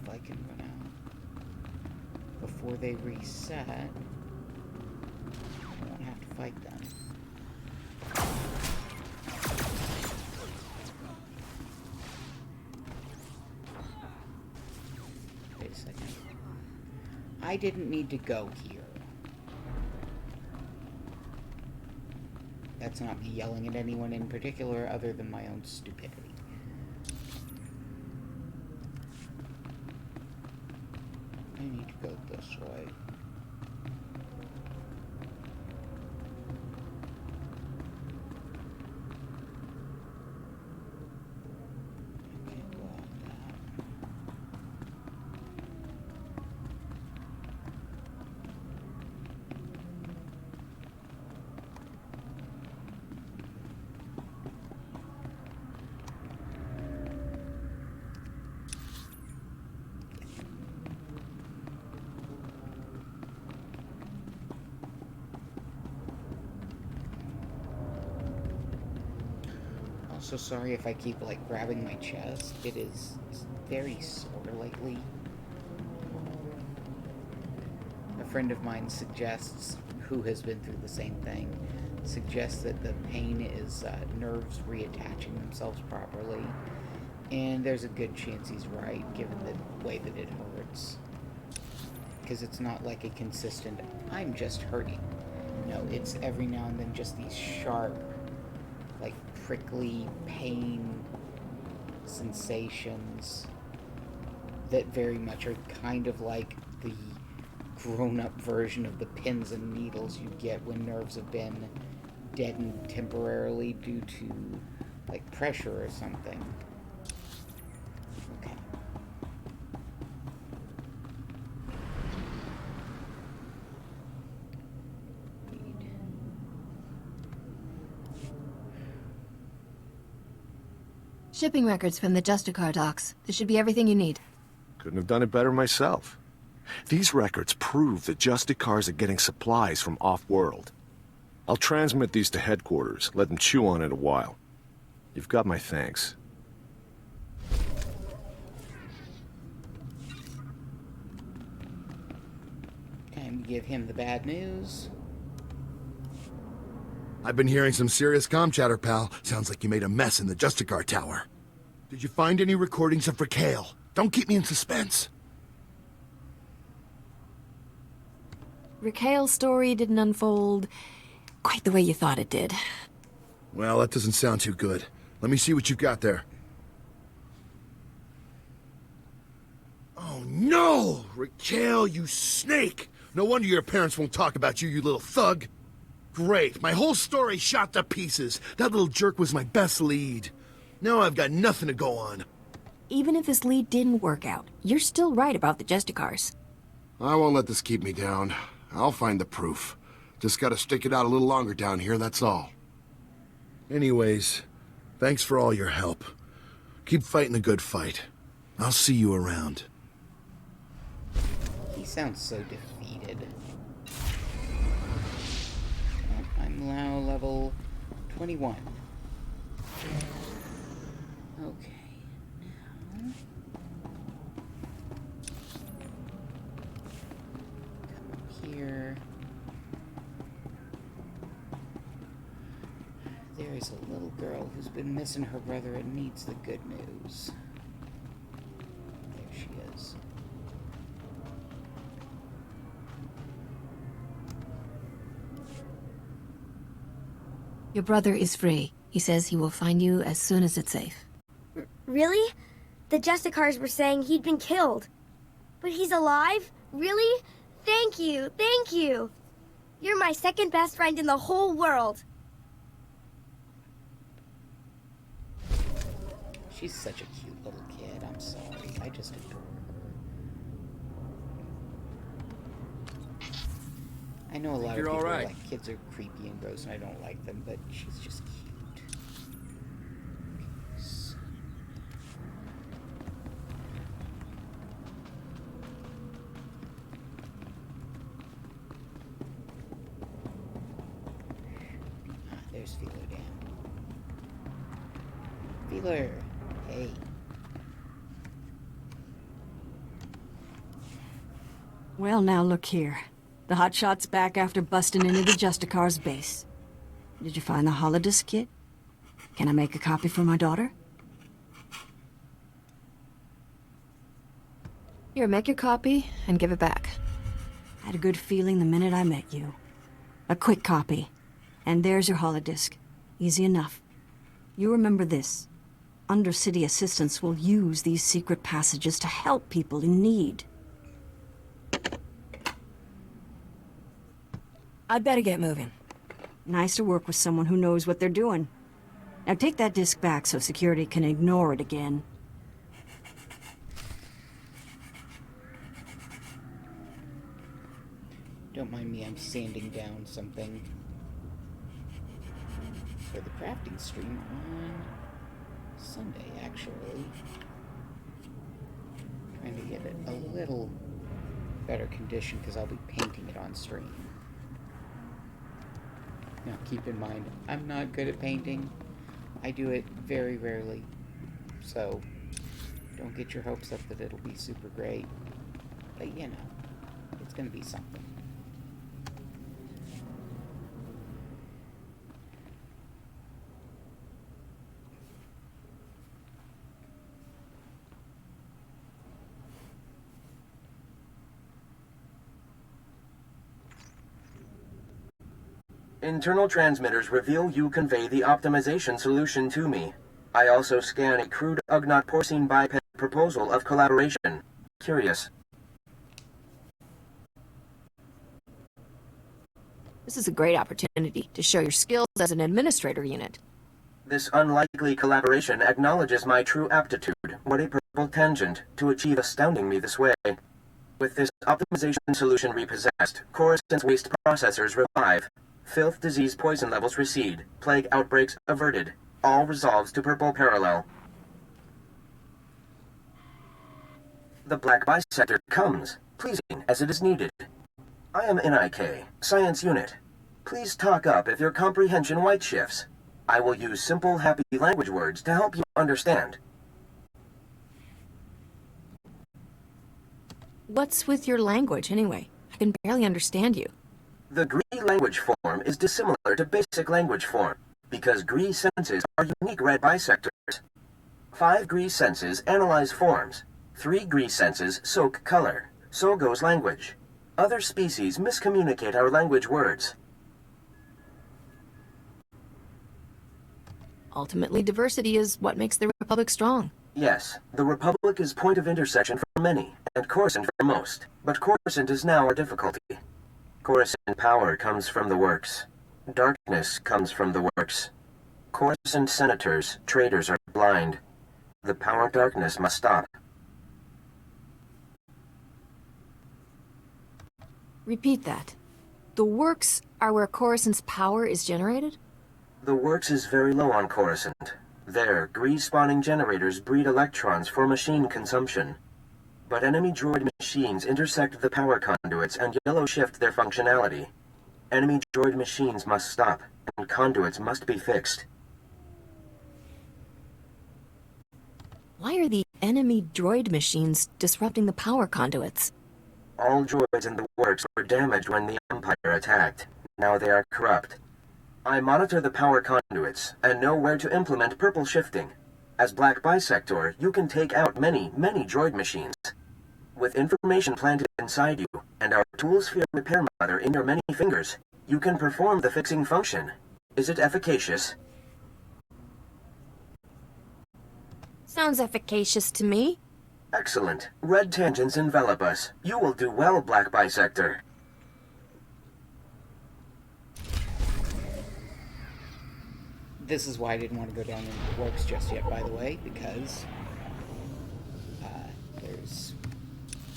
If I can run out before they reset, I won't have to fight them. Wait a second. I didn't need to go here. That's not me yelling at anyone in particular other than my own stupidity. I need to go this way. I can't go out that. So sorry if I keep like grabbing my chest. It is very sore lately. A friend of mine suggests, who has been through the same thing, suggests that the pain is nerves reattaching themselves properly. And there's a good chance he's right, given the way that it hurts. Because it's not like a consistent, I'm just hurting. No, it's every now and then just these sharp, like prickly pain sensations that very much are kind of like the grown-up version of the pins and needles you get when nerves have been deadened temporarily due to like pressure or something. Okay. Shipping records from the Justicar docks. This should be everything you need. Couldn't have done it better myself. These records prove that Justicars are getting supplies from off-world. I'll transmit these to headquarters, let them chew on it a while. You've got my thanks. Time to give him the bad news. I've been hearing some serious comm chatter, pal. Sounds like you made a mess in the Justicar Tower. Did you find any recordings of Raquel? Don't keep me in suspense. Raquel's story didn't unfold quite the way you thought it did. Well, that doesn't sound too good. Let me see what you've got there. Oh, no! Raquel, you snake! No wonder your parents won't talk about you, you little thug. Great. My whole story shot to pieces. That little jerk was my best lead. Now I've got nothing to go on. Even if this lead didn't work out, you're still right about the Justicars. I won't let this keep me down. I'll find the proof. Just gotta stick it out a little longer down here, that's all. Anyways, thanks for all your help. Keep fighting the good fight. I'll see you around. He sounds so defeated. Well, I'm now level 21. Okay, now... come up here. is a little girl who's been missing her brother and needs the good news. There she is. Your brother is free. He says he will find you as soon as it's safe. Really? The Justicars were saying he'd been killed. But he's alive? Really? Thank you, thank you. You're my second best friend in the whole world. She's such a cute little kid. I'm sorry. I just adore her. I know a lot of people are like kids are creepy and gross and I don't like them, but she's just cute. There's Feeler down. Feeler, hey. Well, now look here. The hotshot's back after busting into the Justicar's base. Did you find the holodisc kit? Can I make a copy for my daughter? Here, make your copy and give it back. I had a good feeling the minute I met you. A quick copy. And there's your holodisc. Easy enough. You remember this. Undercity assistants will use these secret passages to help people in need. I'd better get moving. Nice to work with someone who knows what they're doing. Now take that disc back so security can ignore it again. Don't mind me, I'm sanding down something for the crafting stream on Sunday, actually. Trying to get it a little better condition because I'll be painting it on stream. Now keep in mind, I'm not good at painting. I do it very rarely. So don't get your hopes up that it'll be super great. But you know, it's gonna be something. Internal transmitters reveal you convey the optimization solution to me. I also scan a crude Ugnaught porcine biped proposal of collaboration. Curious. This is a great opportunity to show your skills as an administrator unit. This unlikely collaboration acknowledges my true aptitude. What a purple tangent to achieve astounding me this way. With this optimization solution repossessed, Coruscant's waste processors revive. Filth, disease, poison levels recede. Plague outbreaks averted. All resolves to purple parallel. The black bisector comes, pleasing as it is needed. I am NIK, Science Unit. Please talk up if your comprehension white shifts. I will use simple, happy language words to help you understand. What's with your language, anyway? I can barely understand you. The Gree language form is dissimilar to basic language form, because Gree senses are unique red bisectors. 5 Gree senses analyze forms. 3 Gree senses soak color. So goes language. Other species miscommunicate our language words. Ultimately, diversity is what makes the Republic strong. Yes, the Republic is point of intersection for many, and Coruscant for most. But Coruscant is now our difficulty. Coruscant power comes from the works. Darkness comes from the works. Coruscant senators, traitors are blind. The power darkness must stop. Repeat that. The works are where Coruscant's power is generated? The works is very low on Coruscant. There, Gree-spawning generators breed electrons for machine consumption. But enemy droid machines intersect the power conduits and yellow shift their functionality. Enemy droid machines must stop, and conduits must be fixed. Why are the enemy droid machines disrupting the power conduits? All droids in the works were damaged when the Empire attacked. Now they are corrupt. I monitor the power conduits and know where to implement purple shifting. As Black Bisector, you can take out many, many droid machines. With information planted inside you and our tool sphere repair mother in your many fingers, you can perform the fixing function. Is it efficacious? Sounds efficacious to me. Excellent. Red tangents envelop us. You will do well, Black Bisector. This is why I didn't want to go down into the works just yet, by the way, because there's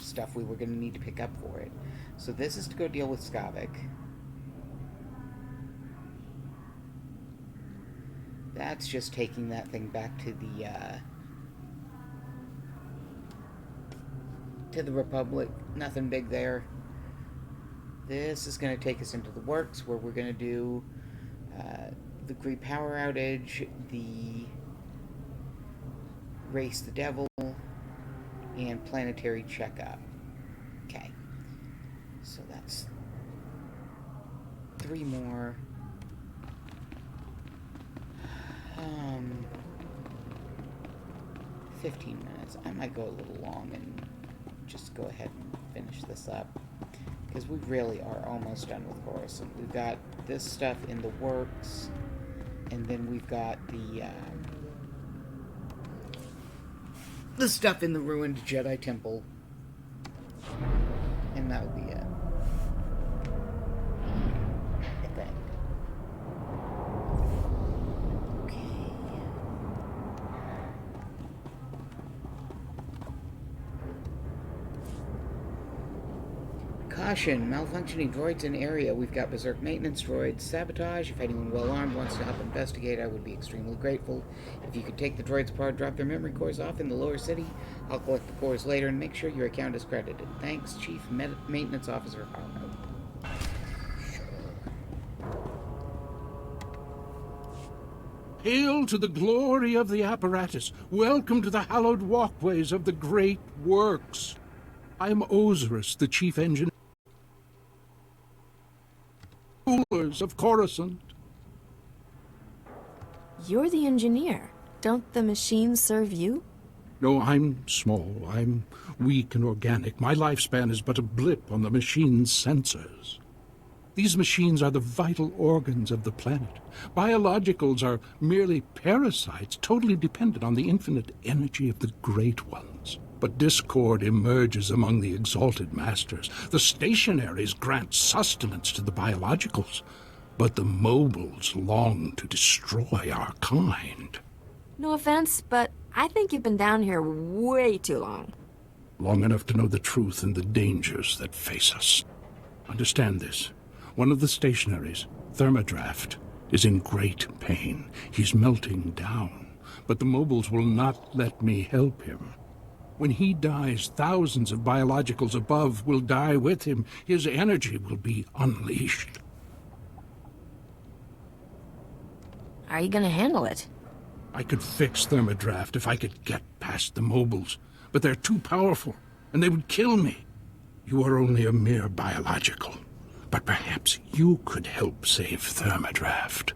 stuff we were going to need to pick up for it. So this is to go deal with Skavik. That's just taking that thing back to the Republic. Nothing big there. This is going to take us into the works, where we're going to do the Great Power Outage, the Race the Devil, and Planetary Checkup. Okay. So that's 3 more. 15 minutes. I might go a little long and just go ahead and finish this up, because we really are almost done with Coruscant. We've got this stuff in the works, and then we've got the stuff in the ruined Jedi Temple, and that'll be it. I think. Caution, malfunctioning droids in area. We've got berserk maintenance droids, sabotage. If anyone well-armed wants to help investigate, I would be extremely grateful. If you could take the droids apart, drop their memory cores off in the lower city, I'll collect the cores later and make sure your account is credited. Thanks, Chief Maintenance Officer Harmo. Hail to the glory of the apparatus. Welcome to the hallowed walkways of the great works. I'm Osiris, the chief engineer. Rulers of Coruscant. You're the engineer. Don't the machines serve you? No, I'm small. I'm weak and organic. My lifespan is but a blip on the machine's sensors. These machines are the vital organs of the planet. Biologicals are merely parasites, totally dependent on the infinite energy of the Great Ones. But discord emerges among the exalted masters. The stationaries grant sustenance to the biologicals, but the mobiles long to destroy our kind. No offense, but I think you've been down here way too long. Long enough to know the truth and the dangers that face us. Understand this. One of the stationaries, Thermodraft, is in great pain. He's melting down, but the mobiles will not let me help him. When he dies, thousands of biologicals above will die with him. His energy will be unleashed. How are you gonna handle it? I could fix Thermodraft if I could get past the mobiles, but they're too powerful, and they would kill me. You are only a mere biological, but perhaps you could help save Thermodraft.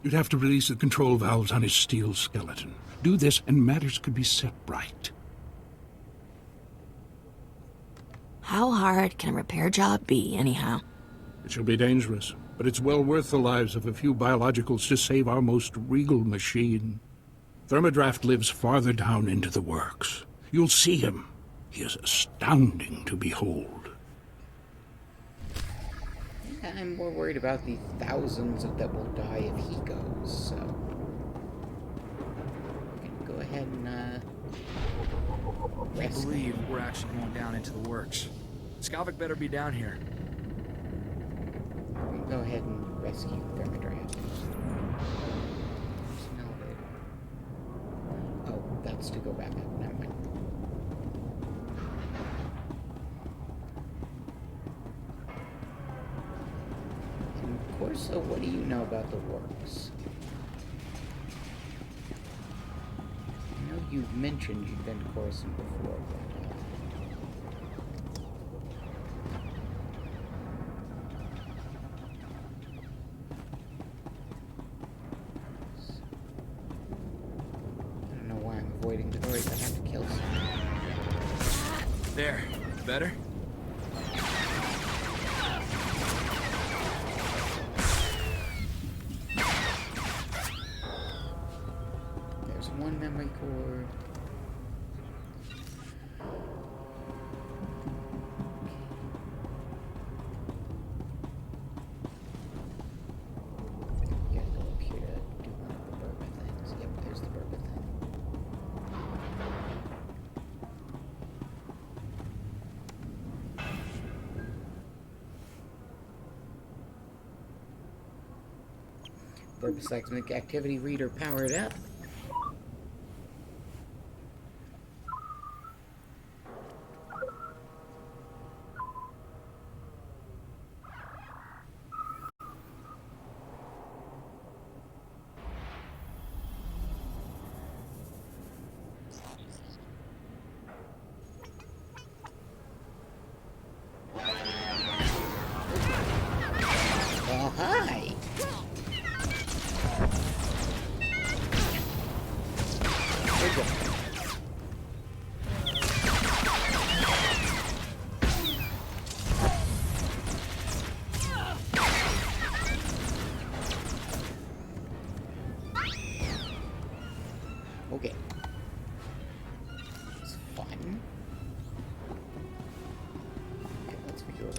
You'd have to release the control valves on his steel skeleton. Do this, and matters could be set right. How hard can a repair job be, anyhow? It shall be dangerous, but it's well worth the lives of a few biologicals to save our most regal machine. Thermodraft lives farther down into the works. You'll see him. He is astounding to behold. I'm more worried about the thousands that will die if he goes, so we can go ahead and I believe we're actually going down into the works. Skavik better be down here. We can go ahead and rescue Thermodraft. Smell it. Oh, that's to go back up. Never mind. And of course, so what do you know about the works? I know you've mentioned you've been to Coruscant before, but There. Better? There's one memory core. You gotta go up here to do one of the Burba things. Yep, there's the Burba thing. Burba seismic activity reader powered up. Oh, hi! Good job. Okay. It's fun. Okay, let's figure it out.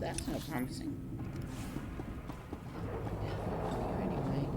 That's not promising. Anyway.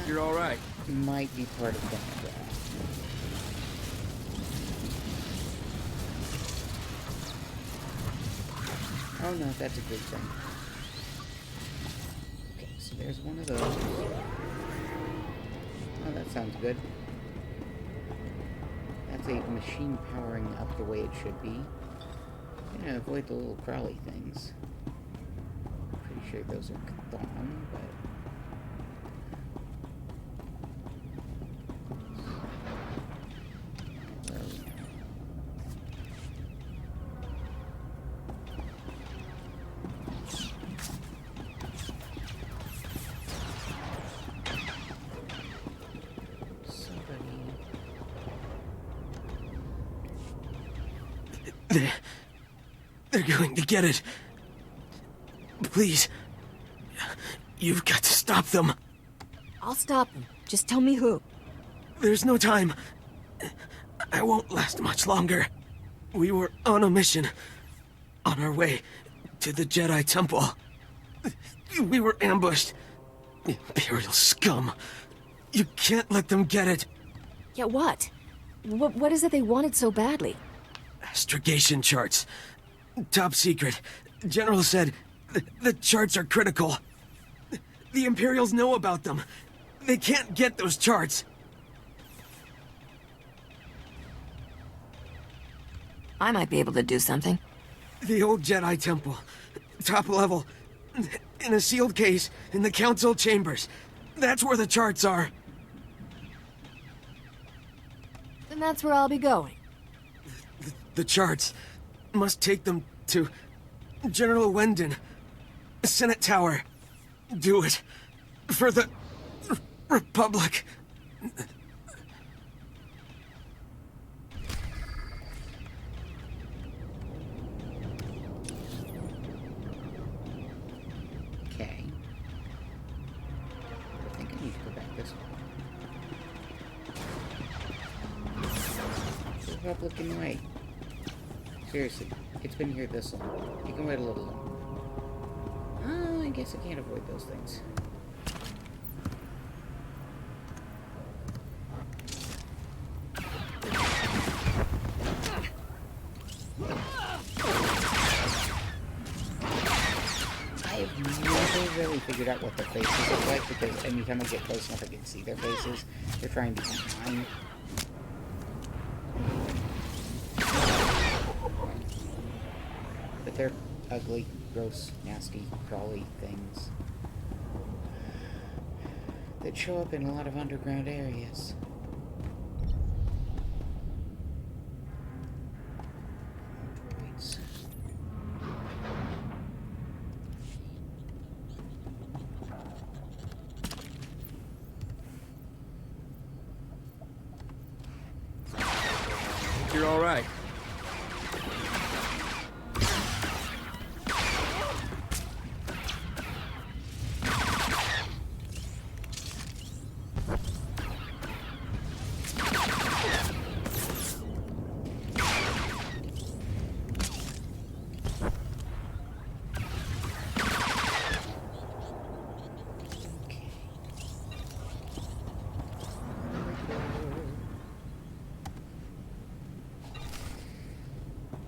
You're all right. Might be part of that. Oh no, that's a good thing. Okay, so there's one of those. Oh, that sounds good. That's a machine powering up the way it should be. I'm gonna avoid the little crawly things. Pretty sure those are Chthon, but... They're going to get it. Please. You've got to stop them. I'll stop them. Just tell me who. There's no time. I won't last much longer. We were on a mission. On our way to the Jedi Temple. We were ambushed. Imperial scum. You can't let them get it. Yeah, what? What is it they wanted so badly? Astrogation charts. Top secret. General said the charts are critical. The Imperials know about them. They can't get those charts. I might be able to do something. The old Jedi Temple. Top level. In a sealed case in the Council chambers. That's where the charts are. Then that's where I'll be going. The charts. Must take them to General Wendon. Senate Tower. Do it. For the Republic. Okay. I think I need to go back this way. Republican way. Seriously, it's been here this long. You can wait a little longer. Oh, I guess I can't avoid those things. figured out what their faces look like, because anytime I get close enough I can see their faces. They're trying to eat mine. But they're ugly, gross, nasty, crawly things that show up in a lot of underground areas. You're all right.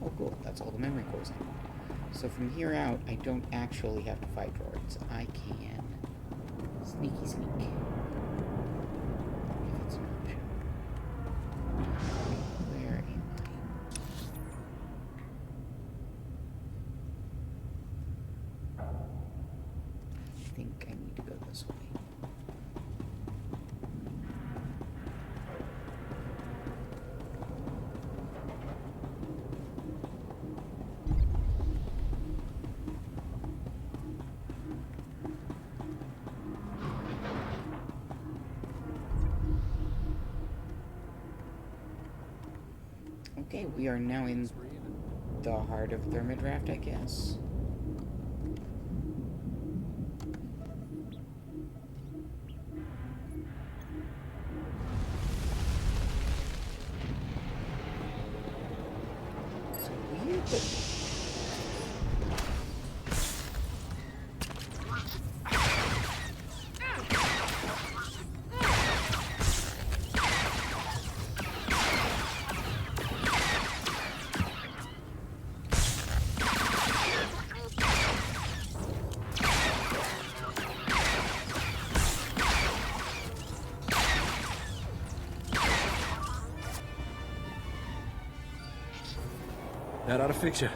Oh cool, that's all the memory cores I want. So from here out, I don't actually have to fight droids. I can sneaky sneak. If it's an option. Where am I? I think I need to go this way. Okay, we are now in the heart of Thermodraft, I guess. It's weird, but... That ought to fix you.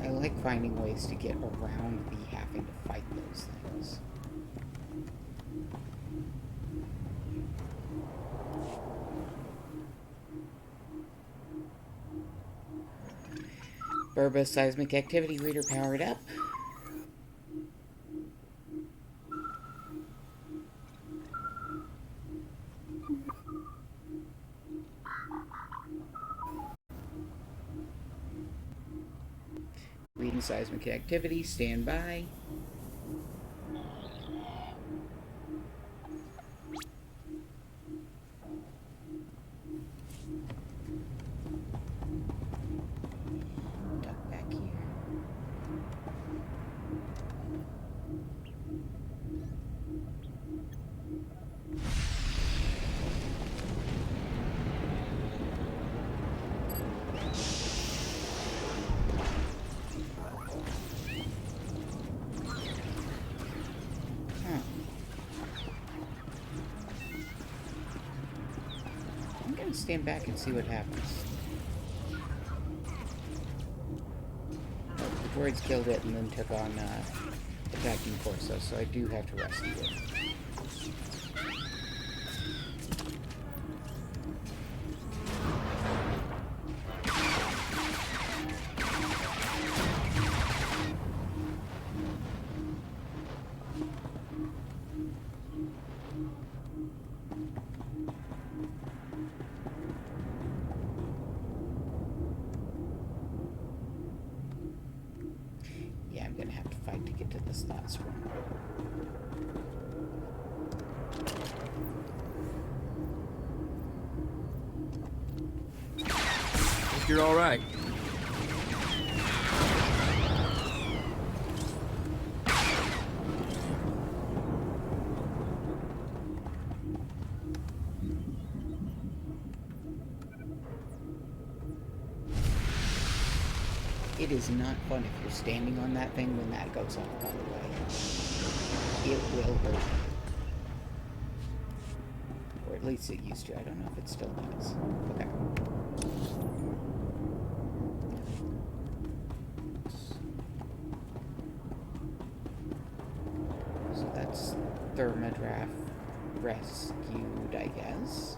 I like finding ways to get around the having to fight those things. Burba seismic activity reader powered up. Reading seismic activity, stand by. Duck back here. I'm gonna stand back and see what happens. The droids killed it and then took on attacking Corso, so I do have to rescue it. get to this last one. Think you're all right. It is not fun if you're standing on that thing when that goes off, by the way. It will hurt. Or at least it used to. I don't know if it still does. Okay. So that's Thermodraft rescued, I guess.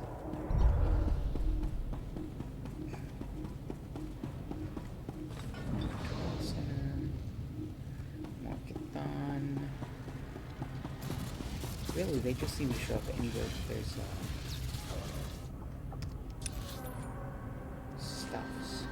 Really, they just seem to show up anywhere there's stuffs.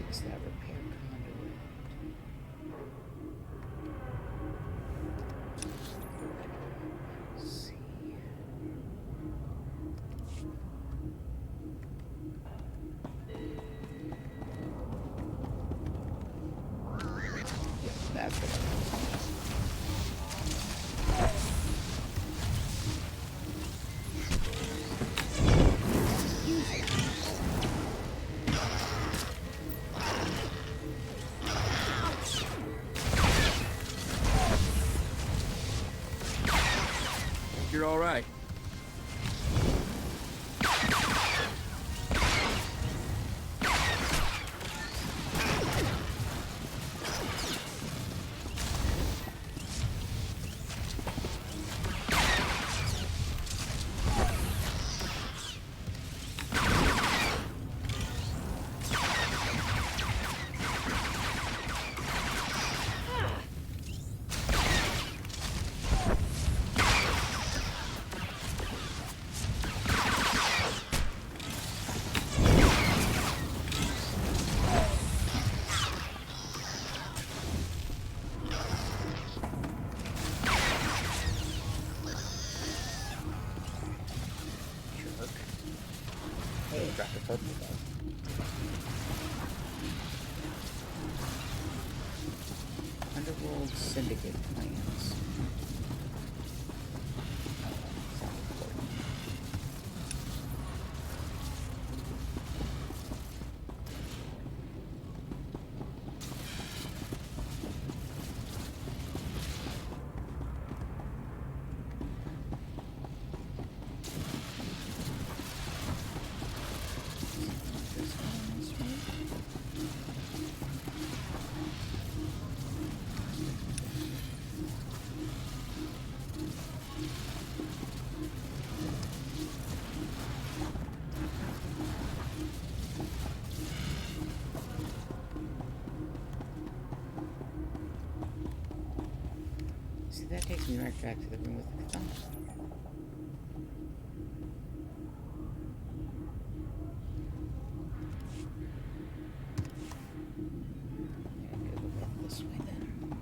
Fix that repair conduit. Let's see. Yeah, that's what I was. You're all right. Hey, I dropped a purple though. Underworld Syndicate plans. Sounds important. See, that takes me right back to the room with the katana. Yeah, go back this way then.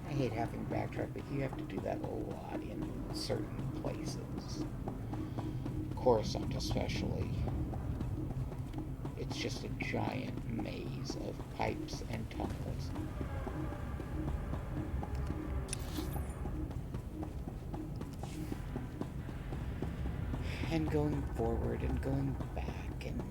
I hate having to backtrack, but you have to do that a lot in certain places. Coruscant especially. It's just a giant maze of pipes and tunnels. And going forward and going back and...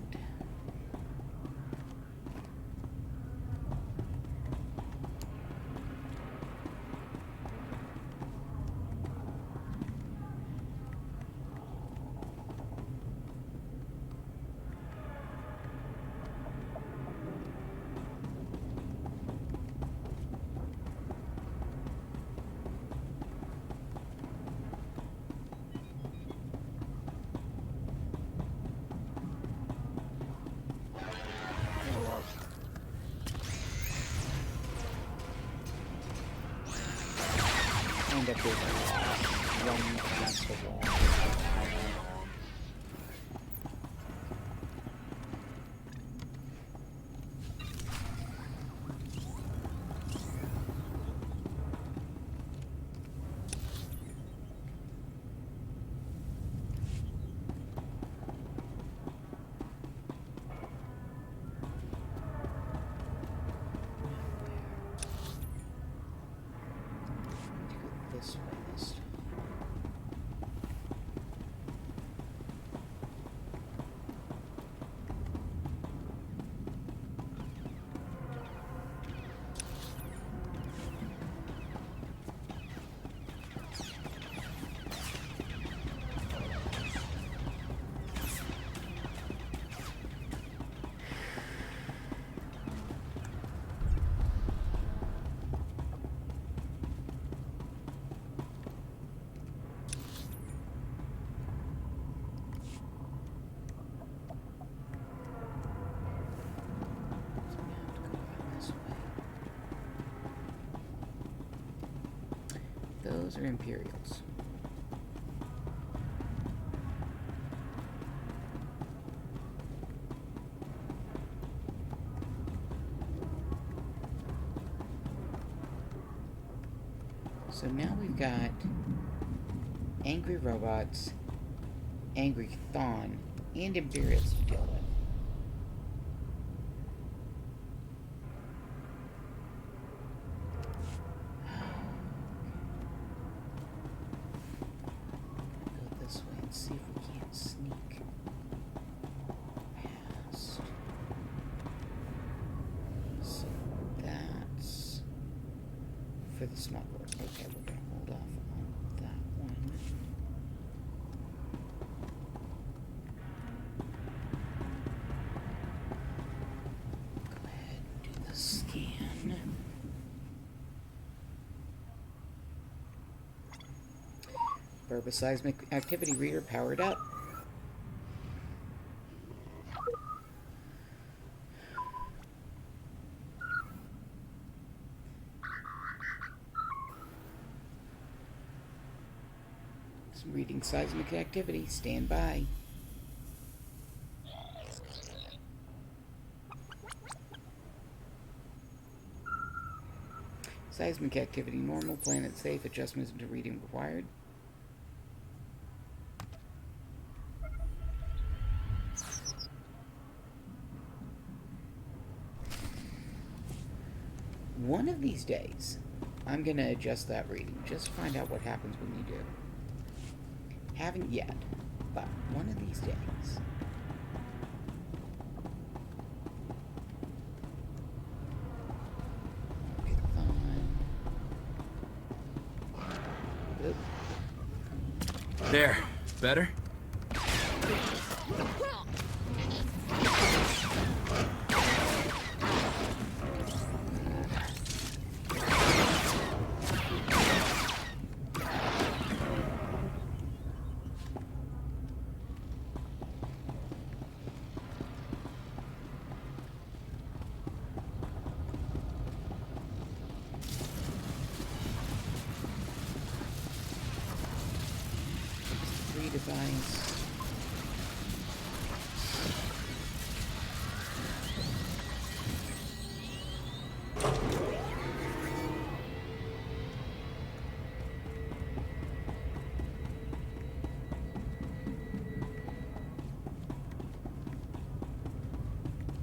run past the wall. This way this time. Those are Imperials. So now we've got angry robots, angry Thon, and Imperials to deal with. This way and see if we can't sneak past. So that's for the smuggler. Okay, we're gonna hold off on that one. Go ahead and do the scan. Burba seismic activity reader powered up. Some reading seismic activity. Stand by. Seismic activity normal. Planet safe. Adjustments to reading required. One of these days, I'm going to adjust that reading. Just find out what happens when you do. Haven't yet, but one of these days. There. Better? Device.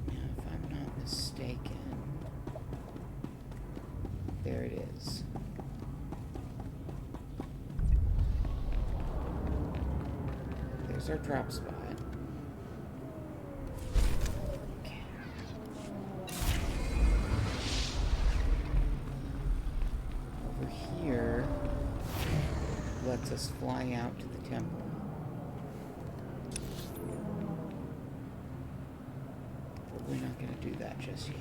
Now, if I'm not mistaken, there it is. There's our drop spot. Okay. Over here lets us fly out to the temple. But we're not going to do that just yet.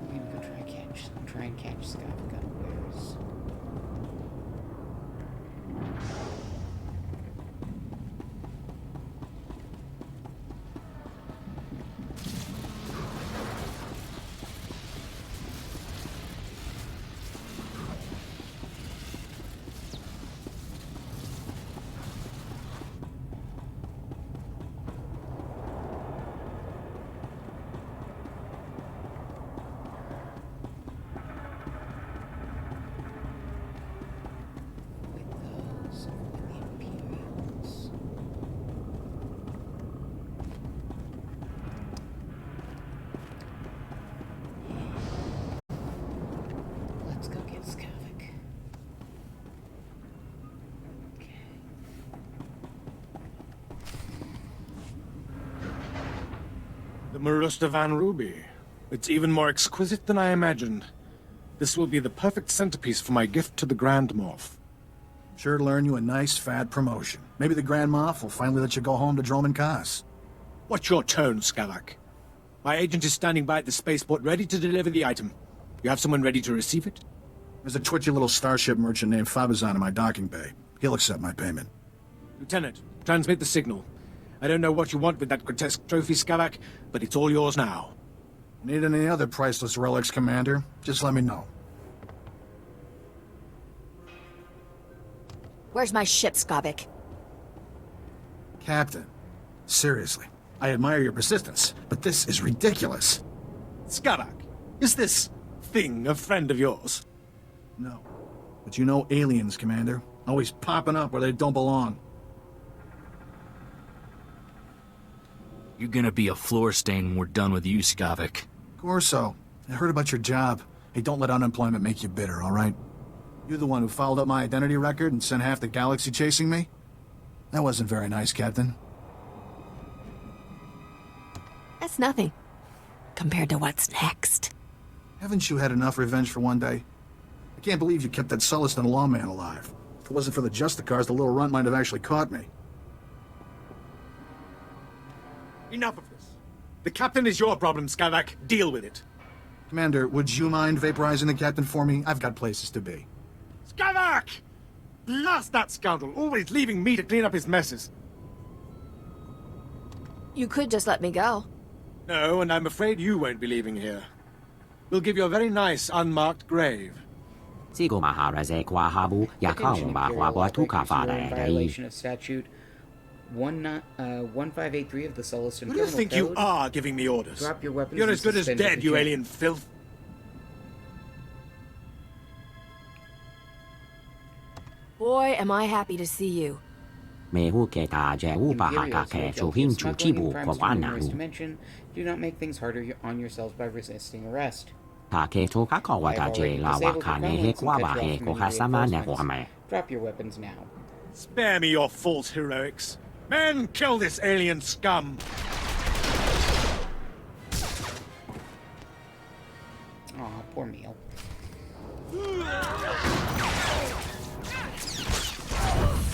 We're going to go try and catch Scott Gunwares. Marusta Van Ruby. It's even more exquisite than I imagined. This will be the perfect centerpiece for my gift to the Grand Moff. Sure to earn you a nice, fat promotion. Maybe the Grand Moff will finally let you go home to Droman Kaas. What's your tone, Skavak? My agent is standing by at the spaceport ready to deliver the item. You have someone ready to receive it? There's a twitchy little starship merchant named Fabizon in my docking bay. He'll accept my payment. Lieutenant, transmit the signal. I don't know what you want with that grotesque trophy, Skavak, but it's all yours now. Need any other priceless relics, Commander? Just let me know. Where's my ship, Skavak? Captain, seriously, I admire your persistence, but this is ridiculous. Skavak, is this thing a friend of yours? No. But you know aliens, Commander. Always popping up where they don't belong. You're gonna be a floor stain when we're done with you, Skavak. Corso, I heard about your job. Hey, don't let unemployment make you bitter, all right? You're the one who fouled up my identity record and sent half the galaxy chasing me? That wasn't very nice, Captain. That's nothing. Compared to what's next. Haven't you had enough revenge for one day? I can't believe you kept that Sulluston lawman alive. If it wasn't for the Justicars, the little runt might have actually caught me. Enough of this. The captain is your problem, Skavak. Deal with it. Commander, would you mind vaporizing the captain for me? I've got places to be. Skavak! Blast that scoundrel, always leaving me to clean up his messes. You could just let me go. No, and I'm afraid you won't be leaving here. We'll give you a very nice, unmarked grave. Violation of statute 1583 of the Sulluston Who do you think Code. you are giving me orders? Drop your weapons. You're as good as suspended dead, the you jet. alien filth. Boy, am I happy to see you. Imperials dimension. Do not make things harder on yourselves by resisting arrest. Drop your weapons now. Spare me your false heroics. Men, kill this alien scum! Aw, poor Meal.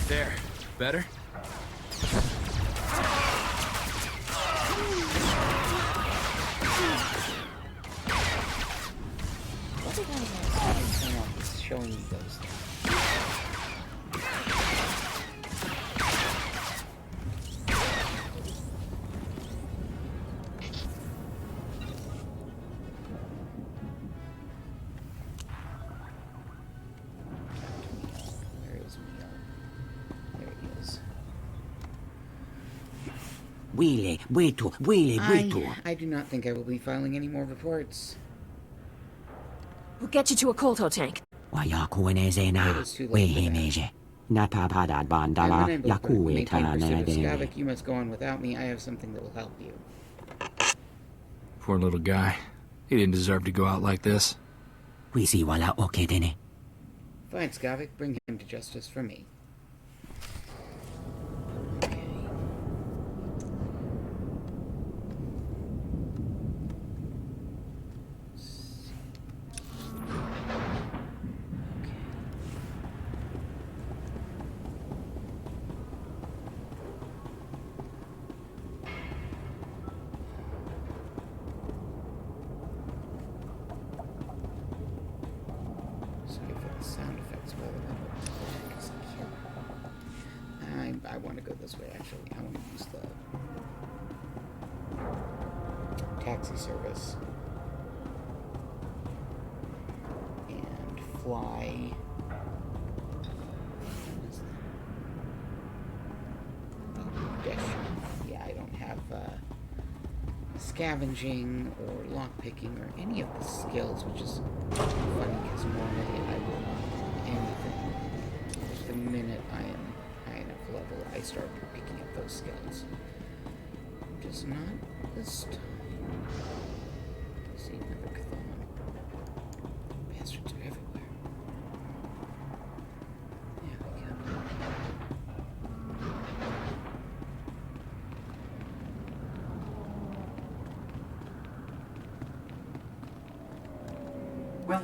There. Better? What did I have? It's showing me those things. I do not think I will be filing any more reports. We'll get you to a Kolto tank. Skavak, you must go on without me. I have something that will help you. Poor little guy. He didn't deserve to go out like this. Fine, Skavak, bring him to justice for me. I want to go this way, actually. I want to use the taxi service. And fly. Yeah, I don't have scavenging or lockpicking or any of the skills, which is funny because normally I will not do anything. The minute I am high enough level, I start picking up those skills. Just not this time. See, another Chthon. Bastards are everywhere. There we go.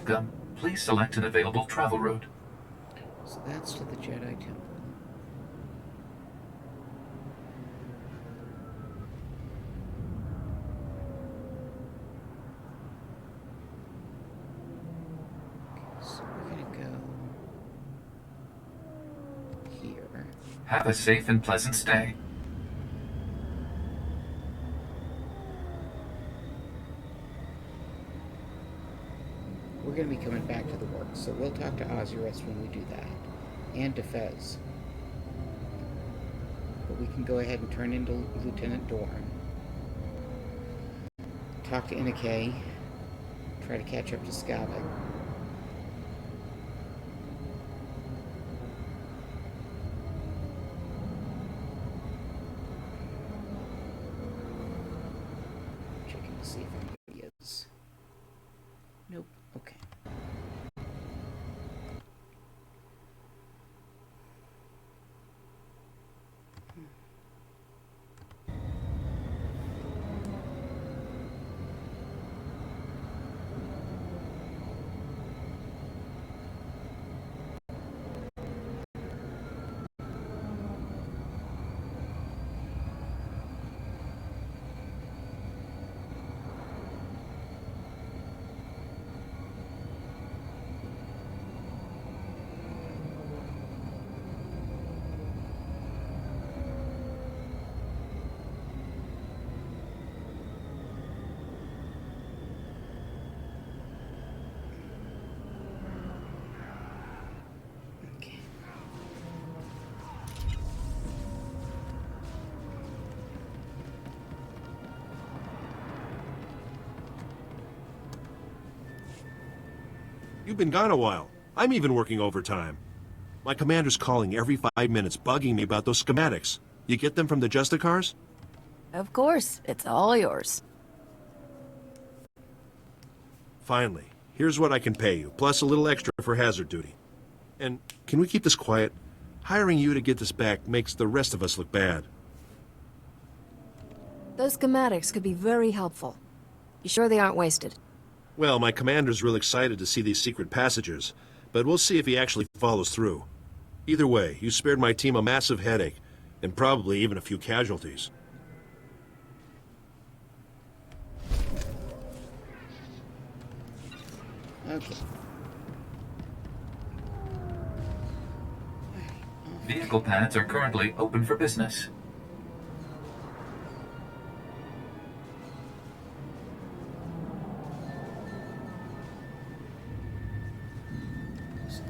Welcome. Please select an available travel route. So that's to the Jedi Temple. So we're gonna go here. Have a safe and pleasant stay. We're going to be coming back to the works, so we'll talk to Ozurest when we do that. And to Fez. But we can go ahead and turn into Lieutenant Dorn. Talk to Inake. Try to catch up to Skavik. Checking to see if anybody is. Nope. Okay. You've been gone a while. I'm even working overtime. My commander's calling every 5 minutes, bugging me about those schematics. You get them from the Justicars? Of course, it's all yours. Finally. Here's what I can pay you, plus a little extra for hazard duty. And can we keep this quiet? Hiring you to get this back makes the rest of us look bad. Those schematics could be very helpful. You sure they aren't wasted? Well, my commander's real excited to see these secret passages, but we'll see if he actually follows through. Either way, you spared my team a massive headache, and probably even a few casualties. Okay. Vehicle pads are currently open for business.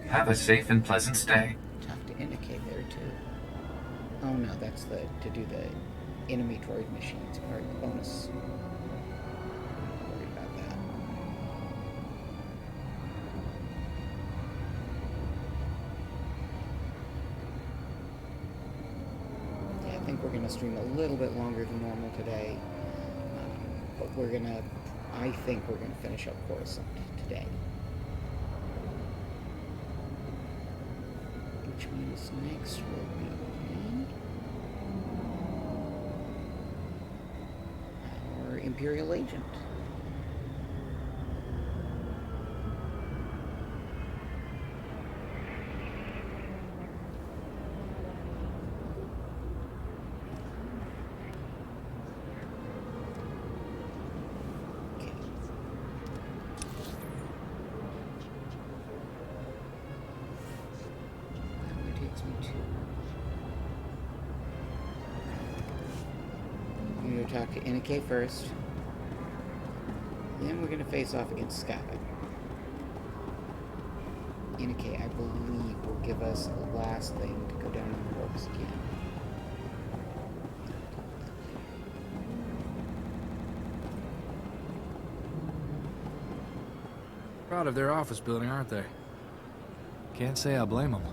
Have a safe and pleasant stay. Tough to indicate there too. Oh no, that's to do the enemy droid machines part of the bonus. Worried about that. Yeah, I think we're gonna stream a little bit longer than normal today, but I think we're gonna finish up Coruscant today. Which means next will be our Imperial agent. I'm going to talk to Inake first. Then we're going to face off against Skavik. Inake, I believe, will give us the last thing to go down in the works again. Proud of their office building, aren't they? Can't say I blame them.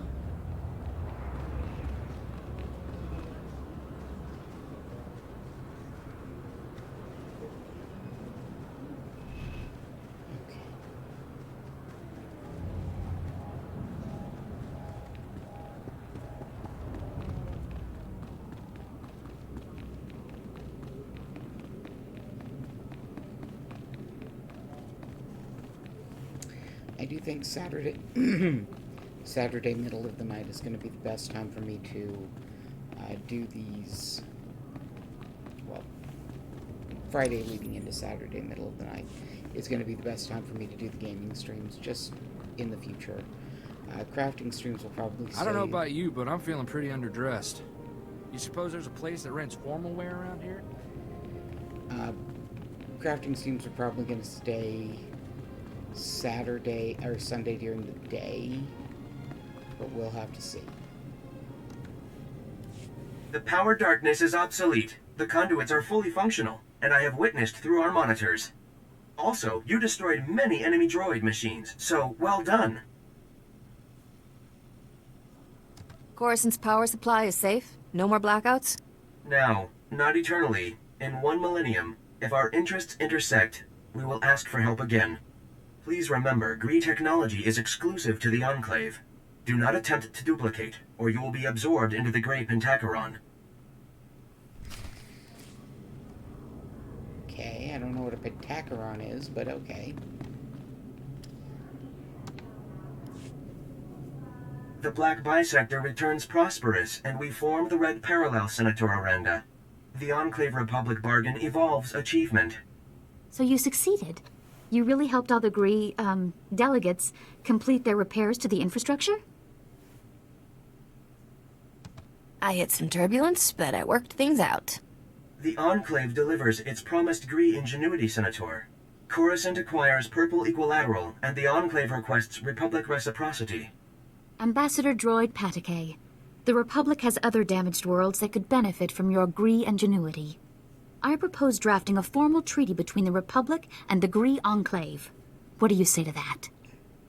I do think Saturday, Saturday middle of the night is going to be the best time for me to do these, well, Friday leading into Saturday middle of the night is going to be the best time for me to do the gaming streams, just in the future. Crafting streams will probably stay... I don't know about you, but I'm feeling pretty underdressed. You suppose there's a place that rents formal wear around here? Crafting streams are probably going to stay Saturday or Sunday during the day, but we'll have to see. The power darkness is obsolete. The conduits are fully functional, and I have witnessed through our monitors. Also, you destroyed many enemy droid machines, so well done. Coruscant's power supply is safe? No more blackouts? Now, not eternally. In 1 millennium, if our interests intersect, we will ask for help again. Please remember, Gree technology is exclusive to the Enclave. Do not attempt to duplicate, or you will be absorbed into the Grey Pentacheron. Okay, I don't know what a Pentacheron is, but okay. The Black Bisector returns prosperous, and we form the Red Parallel, Senator Aranda. The Enclave Republic bargain evolves achievement. So you succeeded? You really helped all the Gree, delegates complete their repairs to the infrastructure? I hit some turbulence, but I worked things out. The Enclave delivers its promised Gree ingenuity, Senator. Coruscant acquires Purple Equilateral, and the Enclave requests Republic reciprocity. Ambassador Droid Patakay, the Republic has other damaged worlds that could benefit from your Gree ingenuity. I propose drafting a formal treaty between the Republic and the Gree Enclave. What do you say to that?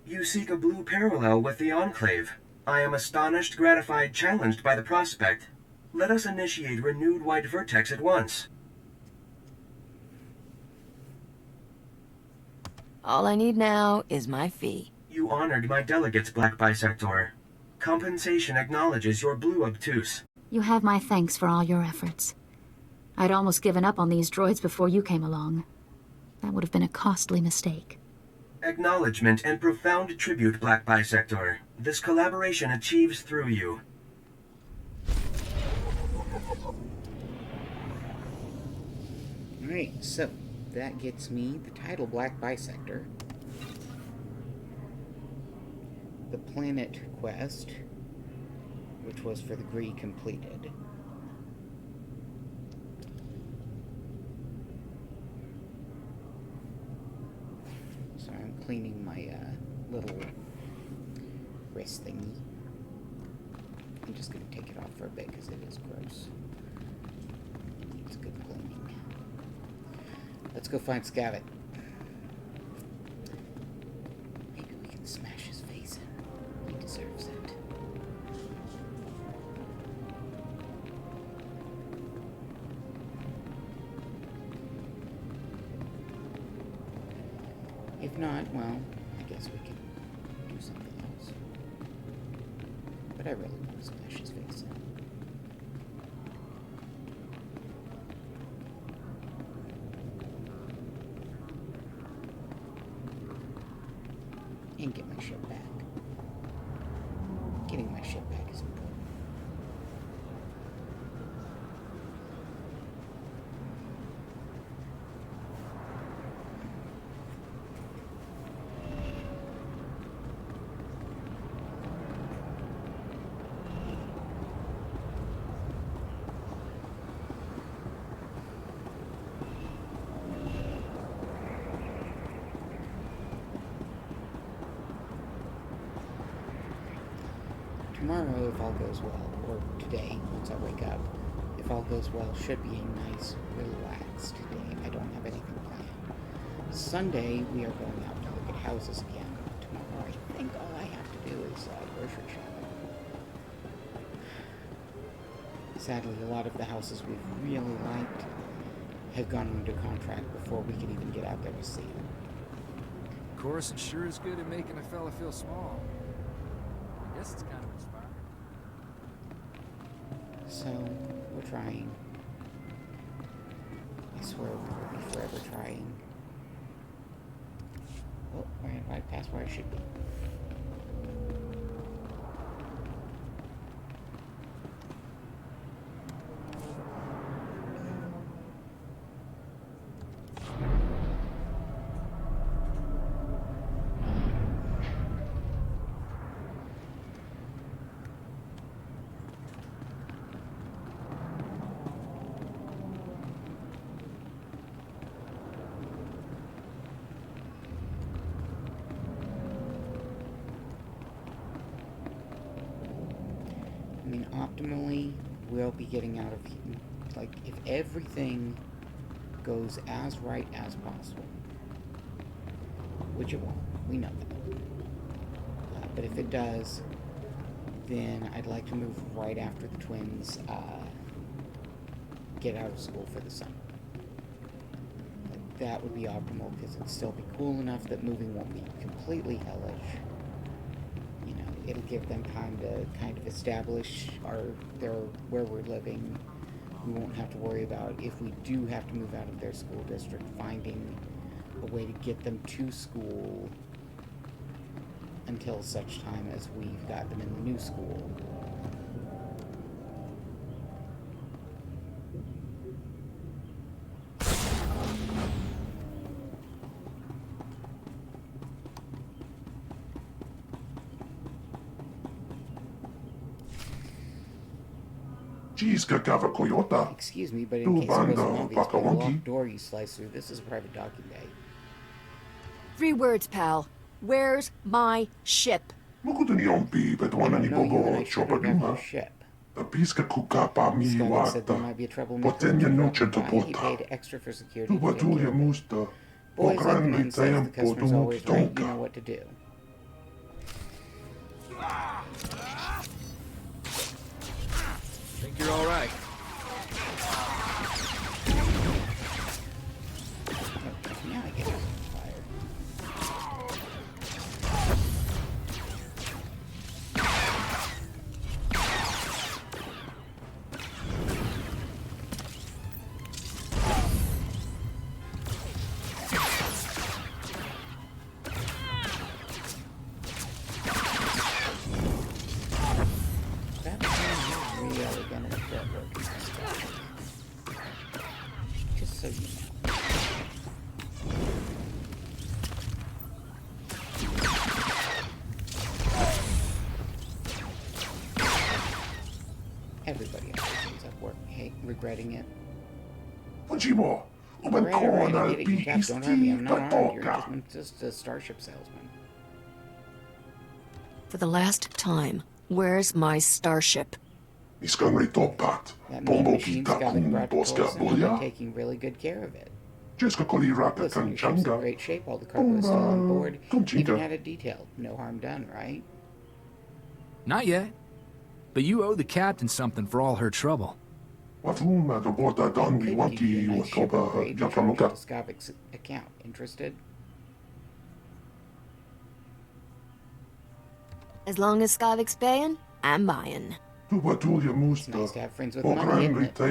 You seek a blue parallel with the Enclave. I am astonished, gratified, challenged by the prospect. Let us initiate renewed white vertex at once. All I need now is my fee. You honored my delegates, Black Bisector. Compensation acknowledges your blue obtuse. You have my thanks for all your efforts. I'd almost given up on these droids before you came along. That would have been a costly mistake. Acknowledgement and profound tribute, Black Bisector. This collaboration achieves through you. Alright, so that gets me the title Black Bisector. The planet quest, which was for the Gree, completed. So I'm cleaning my little wrist thingy. I'm just going to take it off for a bit because it is gross. It needs good cleaning. Let's go find Scavit. Maybe we can smash his face in. He deserves it. If not, well, I guess we can do something else. But I really want to smash his face in. And get my ship back. Getting my ship back is important. Tomorrow, if all goes well, or today, once I wake up, if all goes well, should be a nice, relaxed day. I don't have anything planned. Sunday, we are going out to look at houses again. Tomorrow, I think all I have to do is grocery shopping. Sadly, a lot of the houses we've really liked have gone under contract before we could even get out there to see them. Coruscant sure is good at making a fella feel small. I guess it's kind of inspiring. So, we're trying. I swear we will be forever trying. Oh, right past where I should be. I mean, optimally, we'll be getting out of, like, if everything goes as right as possible, which it won't, we know that. But if it does, then I'd like to move right after the twins get out of school for the summer. Like, that would be optimal, because it'd still be cool enough that moving won't be completely hellish. You know, it'll give them time to kind of establish where we're living. We won't have to worry about, if we do have to move out of their school district, finding a way to get them to school until such time as we've got them in the new school. Excuse me, but in case it wasn't obvious by the locked door you sliced through, this is a private docking bay. 3 words, pal. Where's my ship? I don't know, you and I should have your ship. Scott said there might be a troublemaker nearby. He paid extra for security to take care of it. Boys like the man says, the customer's always right, you know what to do. Think you're all right? Now I get on fire. Just so you know. Everybody else ends up regretting it. Alright, I get it, you chaps don't hurt me, I'm not armed, I'm just a starship salesman. For the last time, where's my starship? That mean machine's got been brought to Coruscant, and they're taking really good care of it. Listen, your ship's in great shape, all the cargo is still on board, even had it detailed. No harm done, right? Not yet. But you owe the captain something for all her trouble. Could give you a nice ship upgrade and charge it to Skavik's account. Interested? As long as Skavik's paying, I'm buying. It's nice to have friends with money, isn't it? Do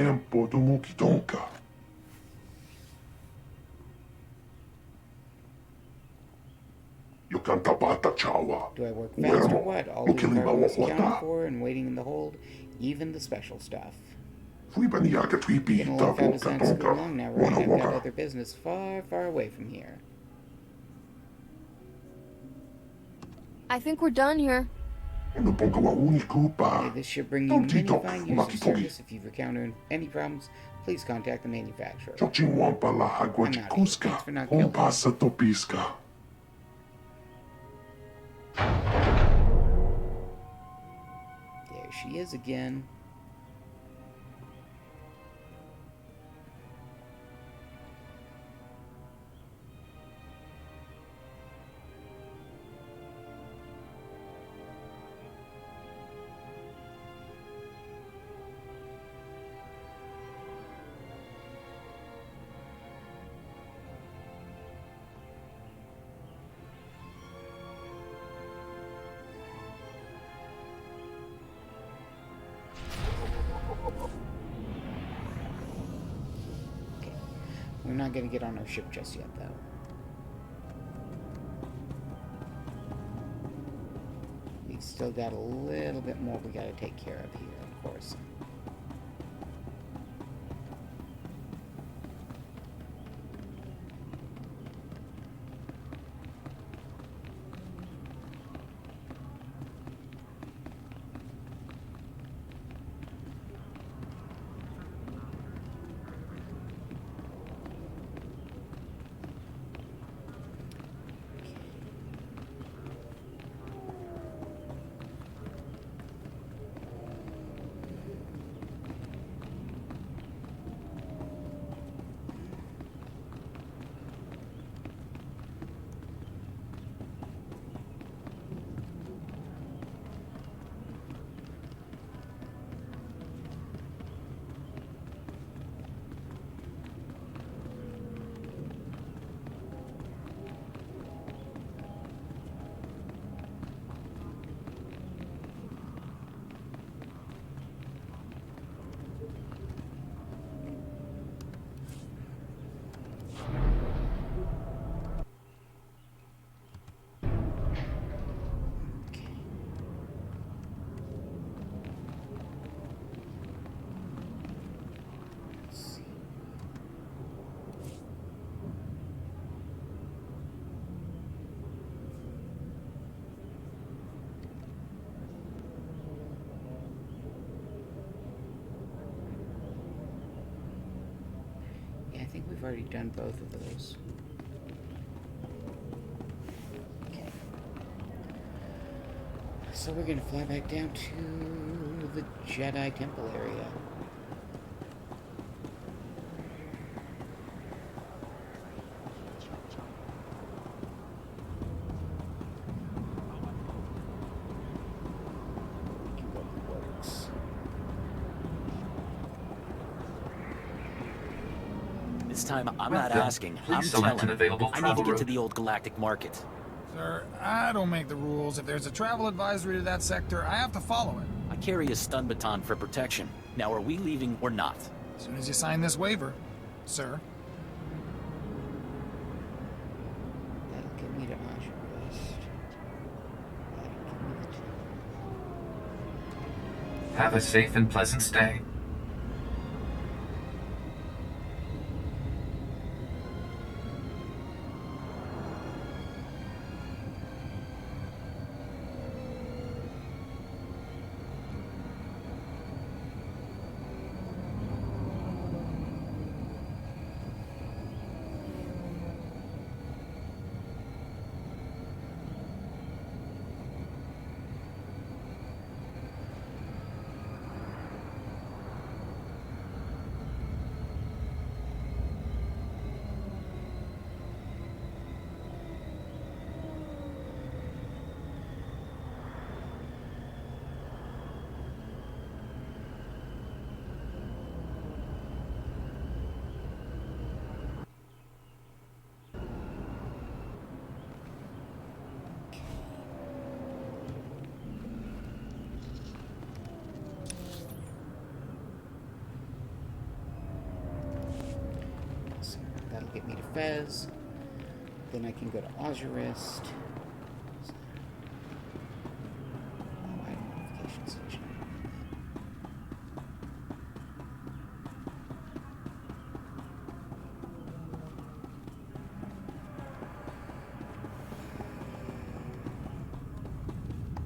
I work fast or what? All the cargo is accounted for and waiting in the hold, even the special stuff. Getting along fast is not so long now, right? I've got other business far, far away from here. I think we're done here. Hey, this should bring you many fine years of service. If you've encountered any problems, please contact the manufacturer. I'm out of here. Thanks for not killing me. There she is again. We're not going to get on our ship just yet, though. Still got a little bit more we gotta take care of here, of course. I think we've already done both of those. Okay. So we're gonna fly back down to the Jedi Temple area. This time, I'm not asking. I'm telling. I need to get to the old galactic market. Sir, I don't make the rules. If there's a travel advisory to that sector, I have to follow it. I carry a stun baton for protection. Now, are we leaving or not? As soon as you sign this waiver, sir. That'll get me to Osherist. Have a safe and pleasant stay. That'll get me to Fez. Then I can go to Osherist. Modification station.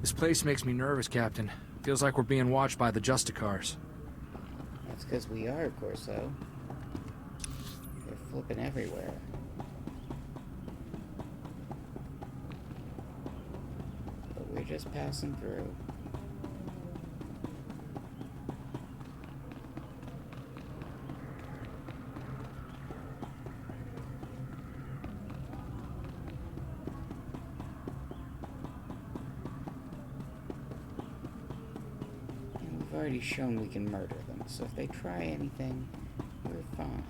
This place makes me nervous, Captain. Feels like we're being watched by the Justicars. That's because we are, Corso. They're flipping everywhere. But we're just passing through. And we've already shown we can murder them, so if they try anything, we're fine.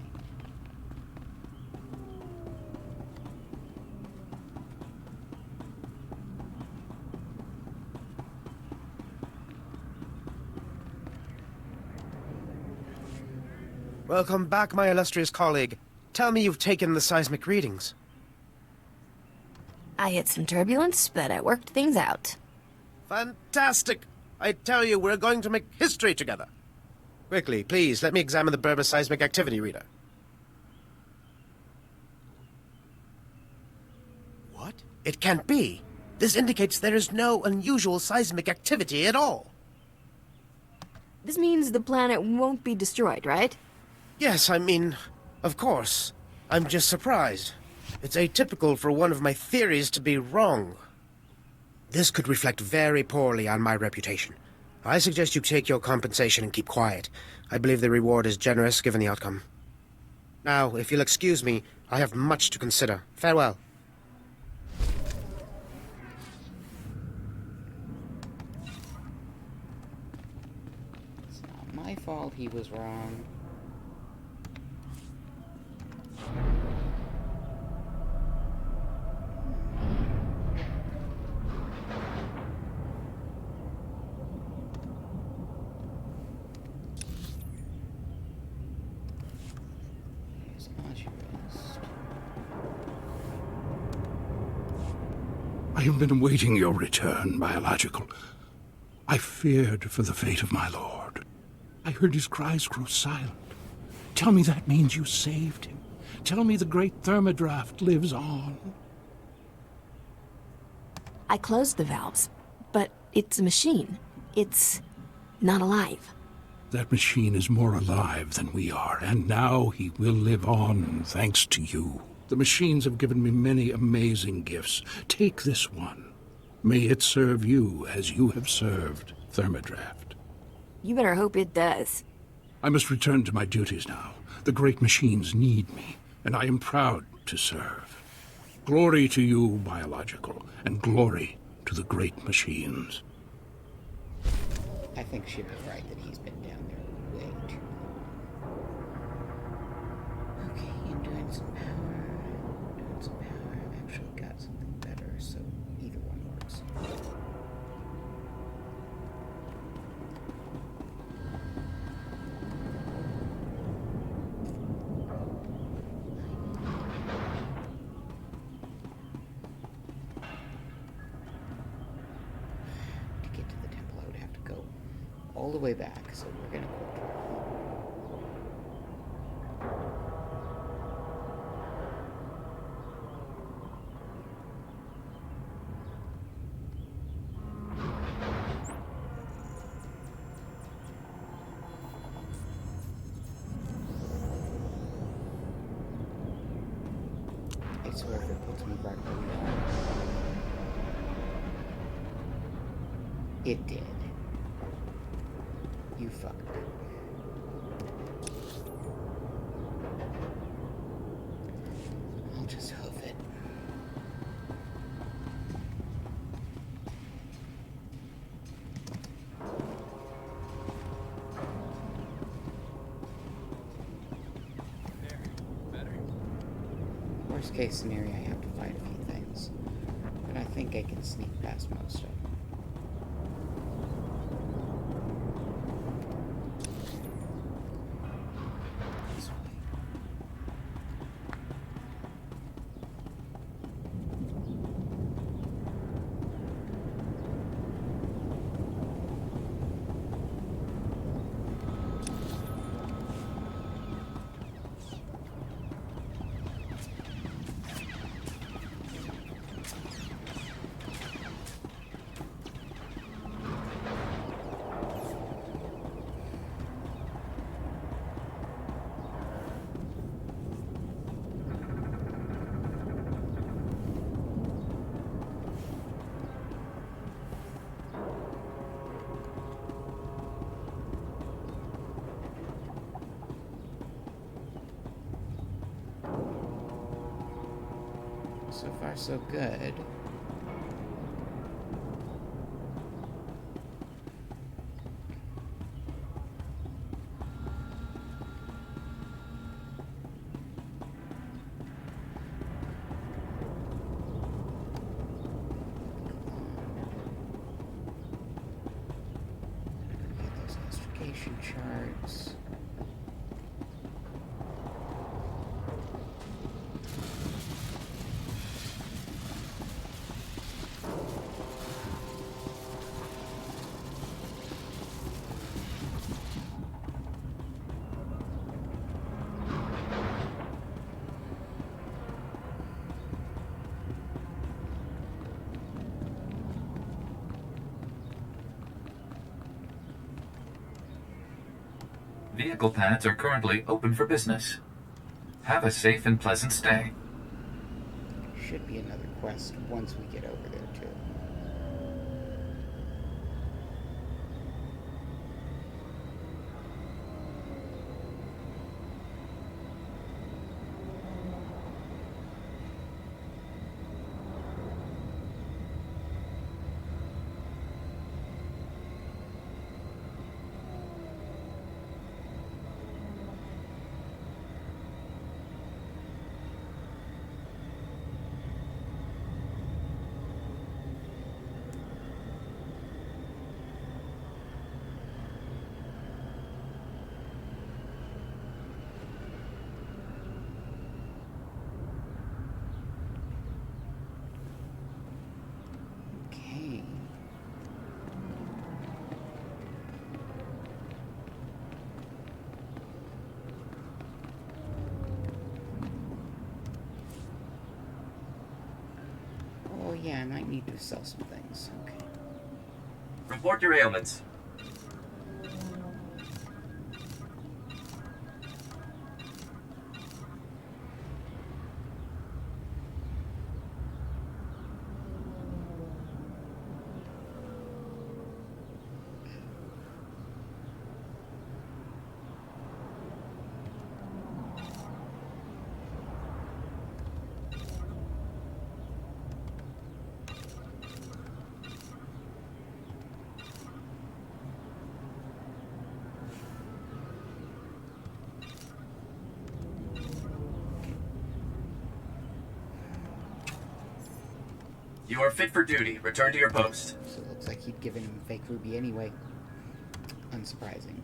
Welcome back, my illustrious colleague. Tell me you've taken the seismic readings. I hit some turbulence, but I worked things out. Fantastic! I tell you, we're going to make history together. Quickly, please, let me examine the Berber seismic activity reader. What? It can't be. This indicates there is no unusual seismic activity at all. This means the planet won't be destroyed, right? Yes, I mean, of course. I'm just surprised. It's atypical for one of my theories to be wrong. This could reflect very poorly on my reputation. I suggest you take your compensation and keep quiet. I believe the reward is generous given the outcome. Now, if you'll excuse me, I have much to consider. Farewell. It's not my fault he was wrong. I have been awaiting your return, Biological. I feared for the fate of my lord. I heard his cries grow silent. Tell me that means you saved him. Tell me the great thermodraft lives on. I closed the valves, but it's a machine. It's not alive. That machine is more alive than we are, and now he will live on thanks to you. The machines have given me many amazing gifts. Take this one. May it serve you as you have served Thermodraft. You better hope it does. I must return to my duties now. The great machines need me, and I am proud to serve. Glory to you, Biological, and glory to the great machines. I think she'd be right that he's been down there way too long. Okay, endurance and power. Endurance and power. I've actually got something better, so either one works. To get to the temple, I would have to go all the way back, so we're gonna quick travel. I swear if it puts me right where we are. It did. You fucked it. I'll just hoof it. Worst case scenario, I have to fight a few things. But I think I can sneak past most of them. So far, so good. Get those extrication charts. Vehicle pads are currently open for business. Have a safe and pleasant stay. Should be another quest once we get over there, too. Okay. Oh yeah, I might need to sell some things. Okay. Report your ailments. You are fit for duty. Return to your post. So it looks like he'd given him a fake ruby anyway. Unsurprising.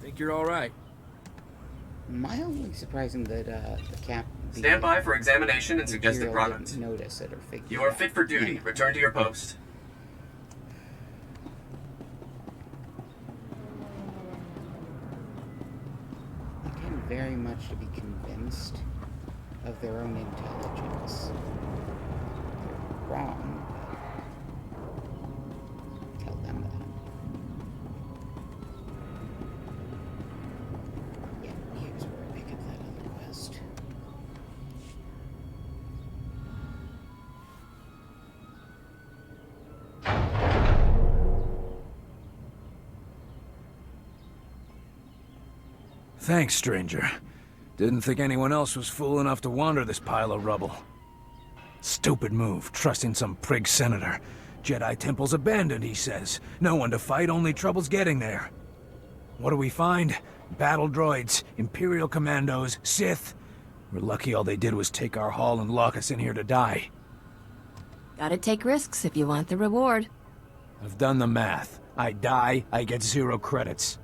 Think you're all right? Mildly surprising that the Stand by for examination and suggested product. Notice it or figure You are it fit out. for duty. Return to your post. They tend very much to be convinced of their own intelligence. They're wrong, but tell them that. Yeah, here's where I pick up that other quest. Thanks, stranger. Didn't think anyone else was fool enough to wander this pile of rubble. Stupid move, trusting some prig senator. Jedi temple's abandoned, he says. No one to fight, only trouble's getting there. What do we find? Battle droids, Imperial commandos, Sith. We're lucky all they did was take our haul and lock us in here to die. Gotta take risks if you want the reward. I've done the math. I die, I get 0 credits.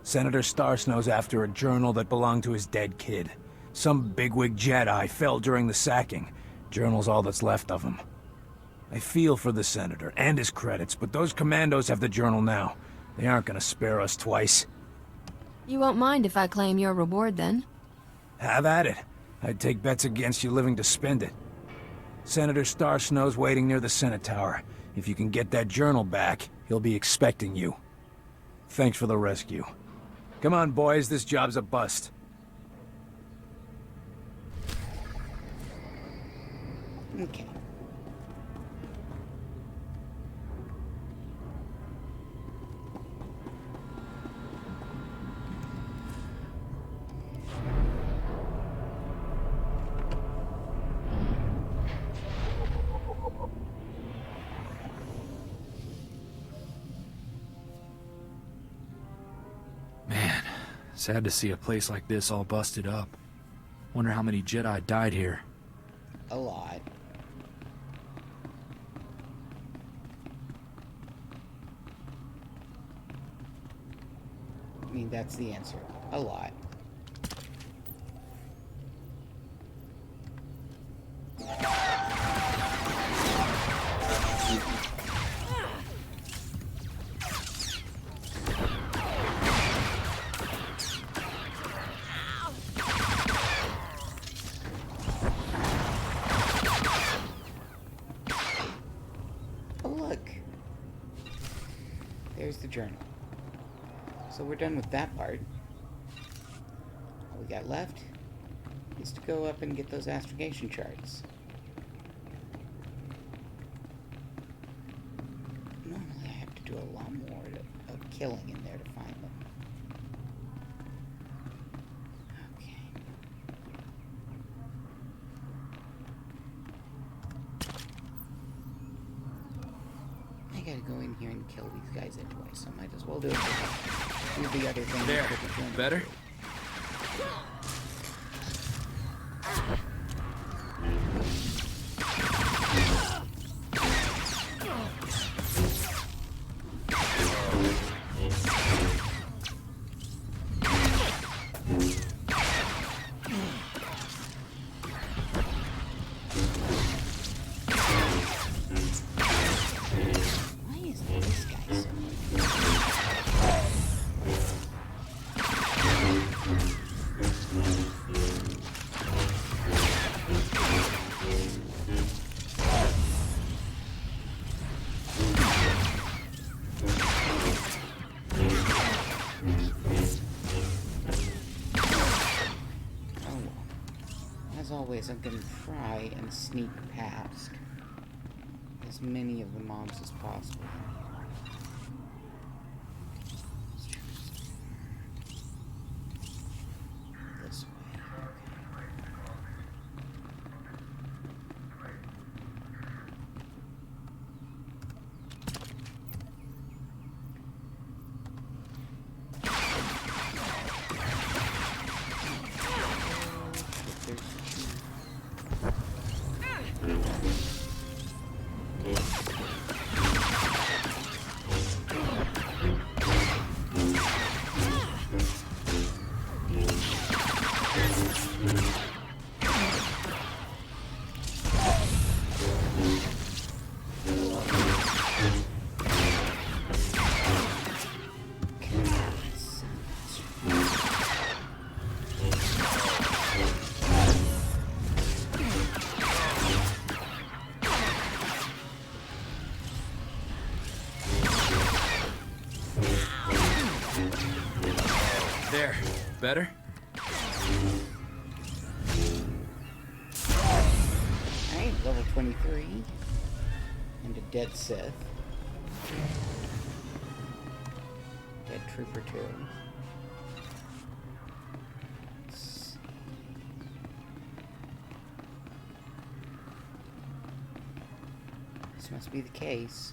Senator Starsnow's after a journal that belonged to his dead kid. Some bigwig Jedi fell during the sacking. Journal's all that's left of him. I feel for the Senator and his credits, but those commandos have the journal now. They aren't gonna spare us twice. You won't mind if I claim your reward, then? Have at it. I'd take bets against you living to spend it. Senator Starsnow's waiting near the Senate Tower. If you can get that journal back, he'll be expecting you. Thanks for the rescue. Come on, boys, this job's a bust. Okay. Man, sad to see a place like this all busted up. Wonder how many Jedi died here. A lot. I mean, that's the answer. A lot. journal. So we're done with that part. All we got left is to go up and get those astrogation charts. Normally I have to do a lot more of killing in there to find them. Okay. I gotta go in here and kill these guys anyway, so I might as well do it. Do the other thing. There. Better? Always, I'm going to try and sneak past as many of the mobs as possible. This way. There. Better? Alright, level 23. And a dead Sith. Dead Trooper 2. This must be the case.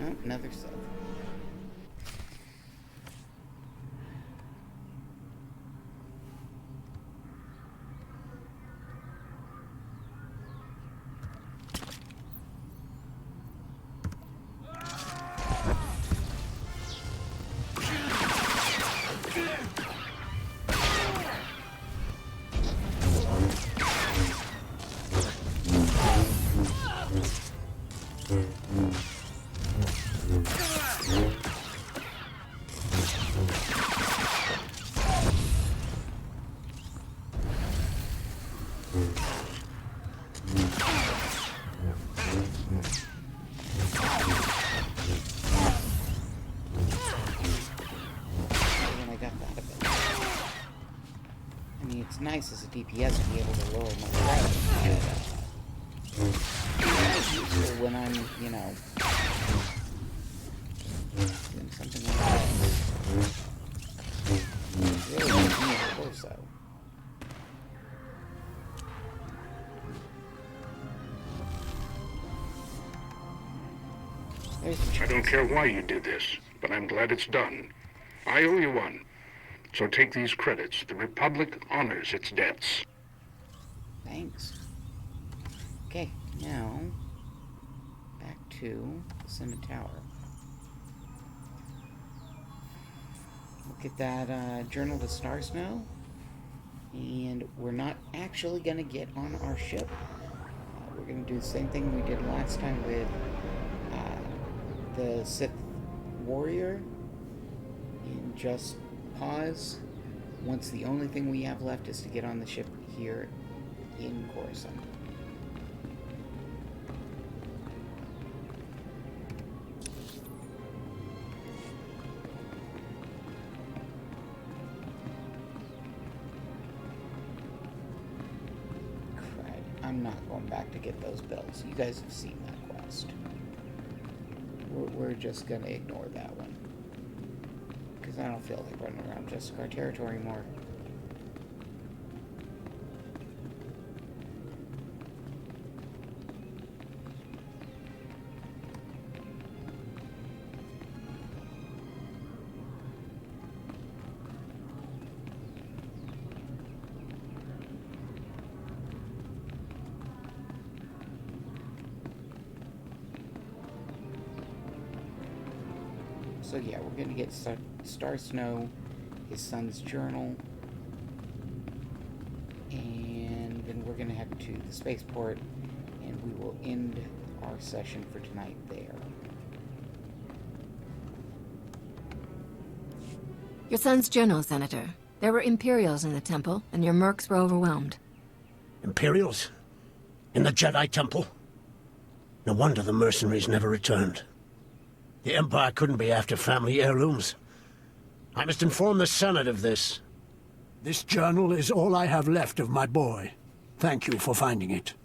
Oh, another Sith. Nice as a DPS to be able to lower my threat. Useful when I'm, you know, doing something like that. Really makes me a torso. I don't care why you did this, but I'm glad it's done. I owe you one. So take these credits. The Republic honors its debts. Thanks. Okay, now back to the Senate Tower. Look at that Journal of the Star Snow. And we're not actually going to get on our ship. We're going to do the same thing we did last time with the Sith Warrior. And just pause once the only thing we have left is to get on the ship here in Coruscant. I'm not going back to get those bills. You guys have seen that quest. We're just going to ignore that one. Because I don't feel like running around Justicar territory more. So yeah, we're going to get Star Snow, his son's journal, and then we're going to head to the spaceport, and we will end our session for tonight there. Your son's journal, Senator. There were Imperials in the temple, and your mercs were overwhelmed. Imperials? In the Jedi Temple? No wonder the mercenaries never returned. The Empire couldn't be after family heirlooms. I must inform the Senate of this. This journal is all I have left of my boy. Thank you for finding it.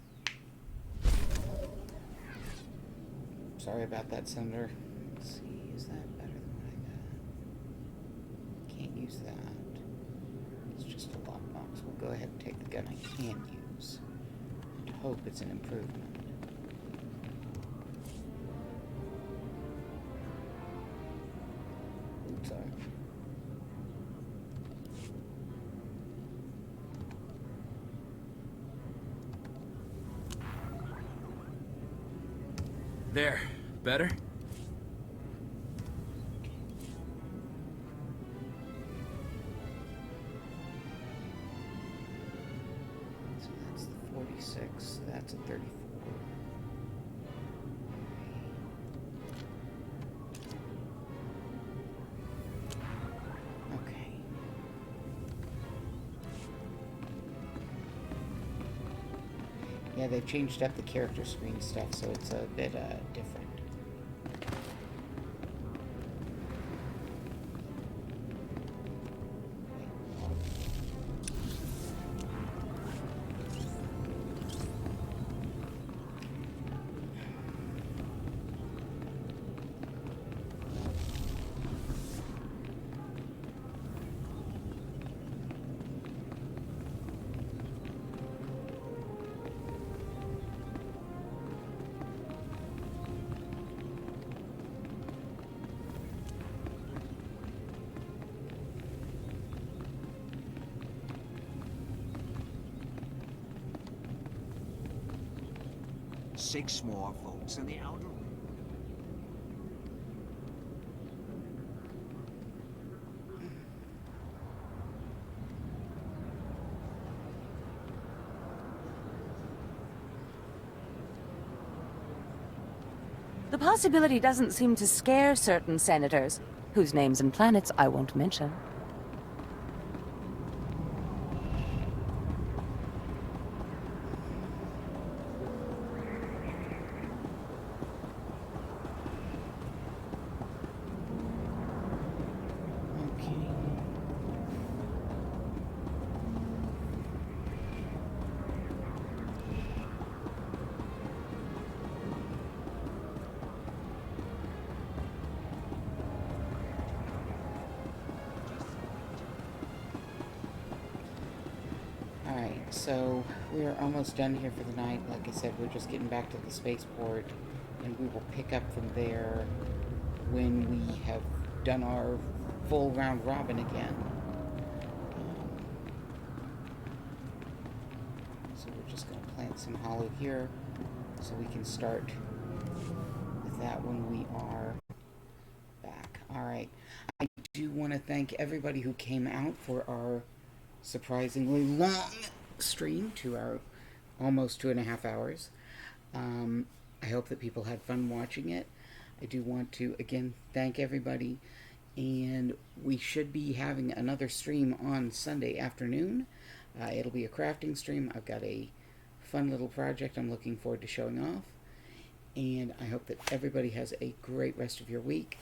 Sorry about that, Senator. Let's see, is that better than what I got? Can't use that. It's just a lockbox. We'll go ahead and take the gun I can use. And hope it's an improvement. Sorry. There. Better? So that's the 46. That's a 34. Yeah, they've changed up the character screen stuff, so it's a bit different. Six more votes in the outer. The possibility doesn't seem to scare certain senators, whose names and planets I won't mention. So we're almost done here for the night. Like I said, we're just getting back to the spaceport, and we will pick up from there when we have done our full round robin again. So we're just going to plant some hollow here so we can start with that when we are back. Alright, I do want to thank everybody who came out for our surprisingly long stream, to our almost 2.5 hours. I hope that people had fun watching it. I do want to again thank everybody, and we should be having another stream on Sunday afternoon. It'll be a crafting stream. I've got a fun little project I'm looking forward to showing off. And I hope that everybody has a great rest of your week.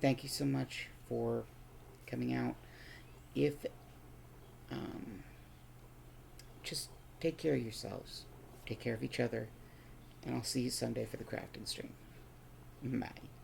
Thank you so much for coming out. Just take care of yourselves. Take care of each other. And I'll see you Sunday for the crafting stream. Bye.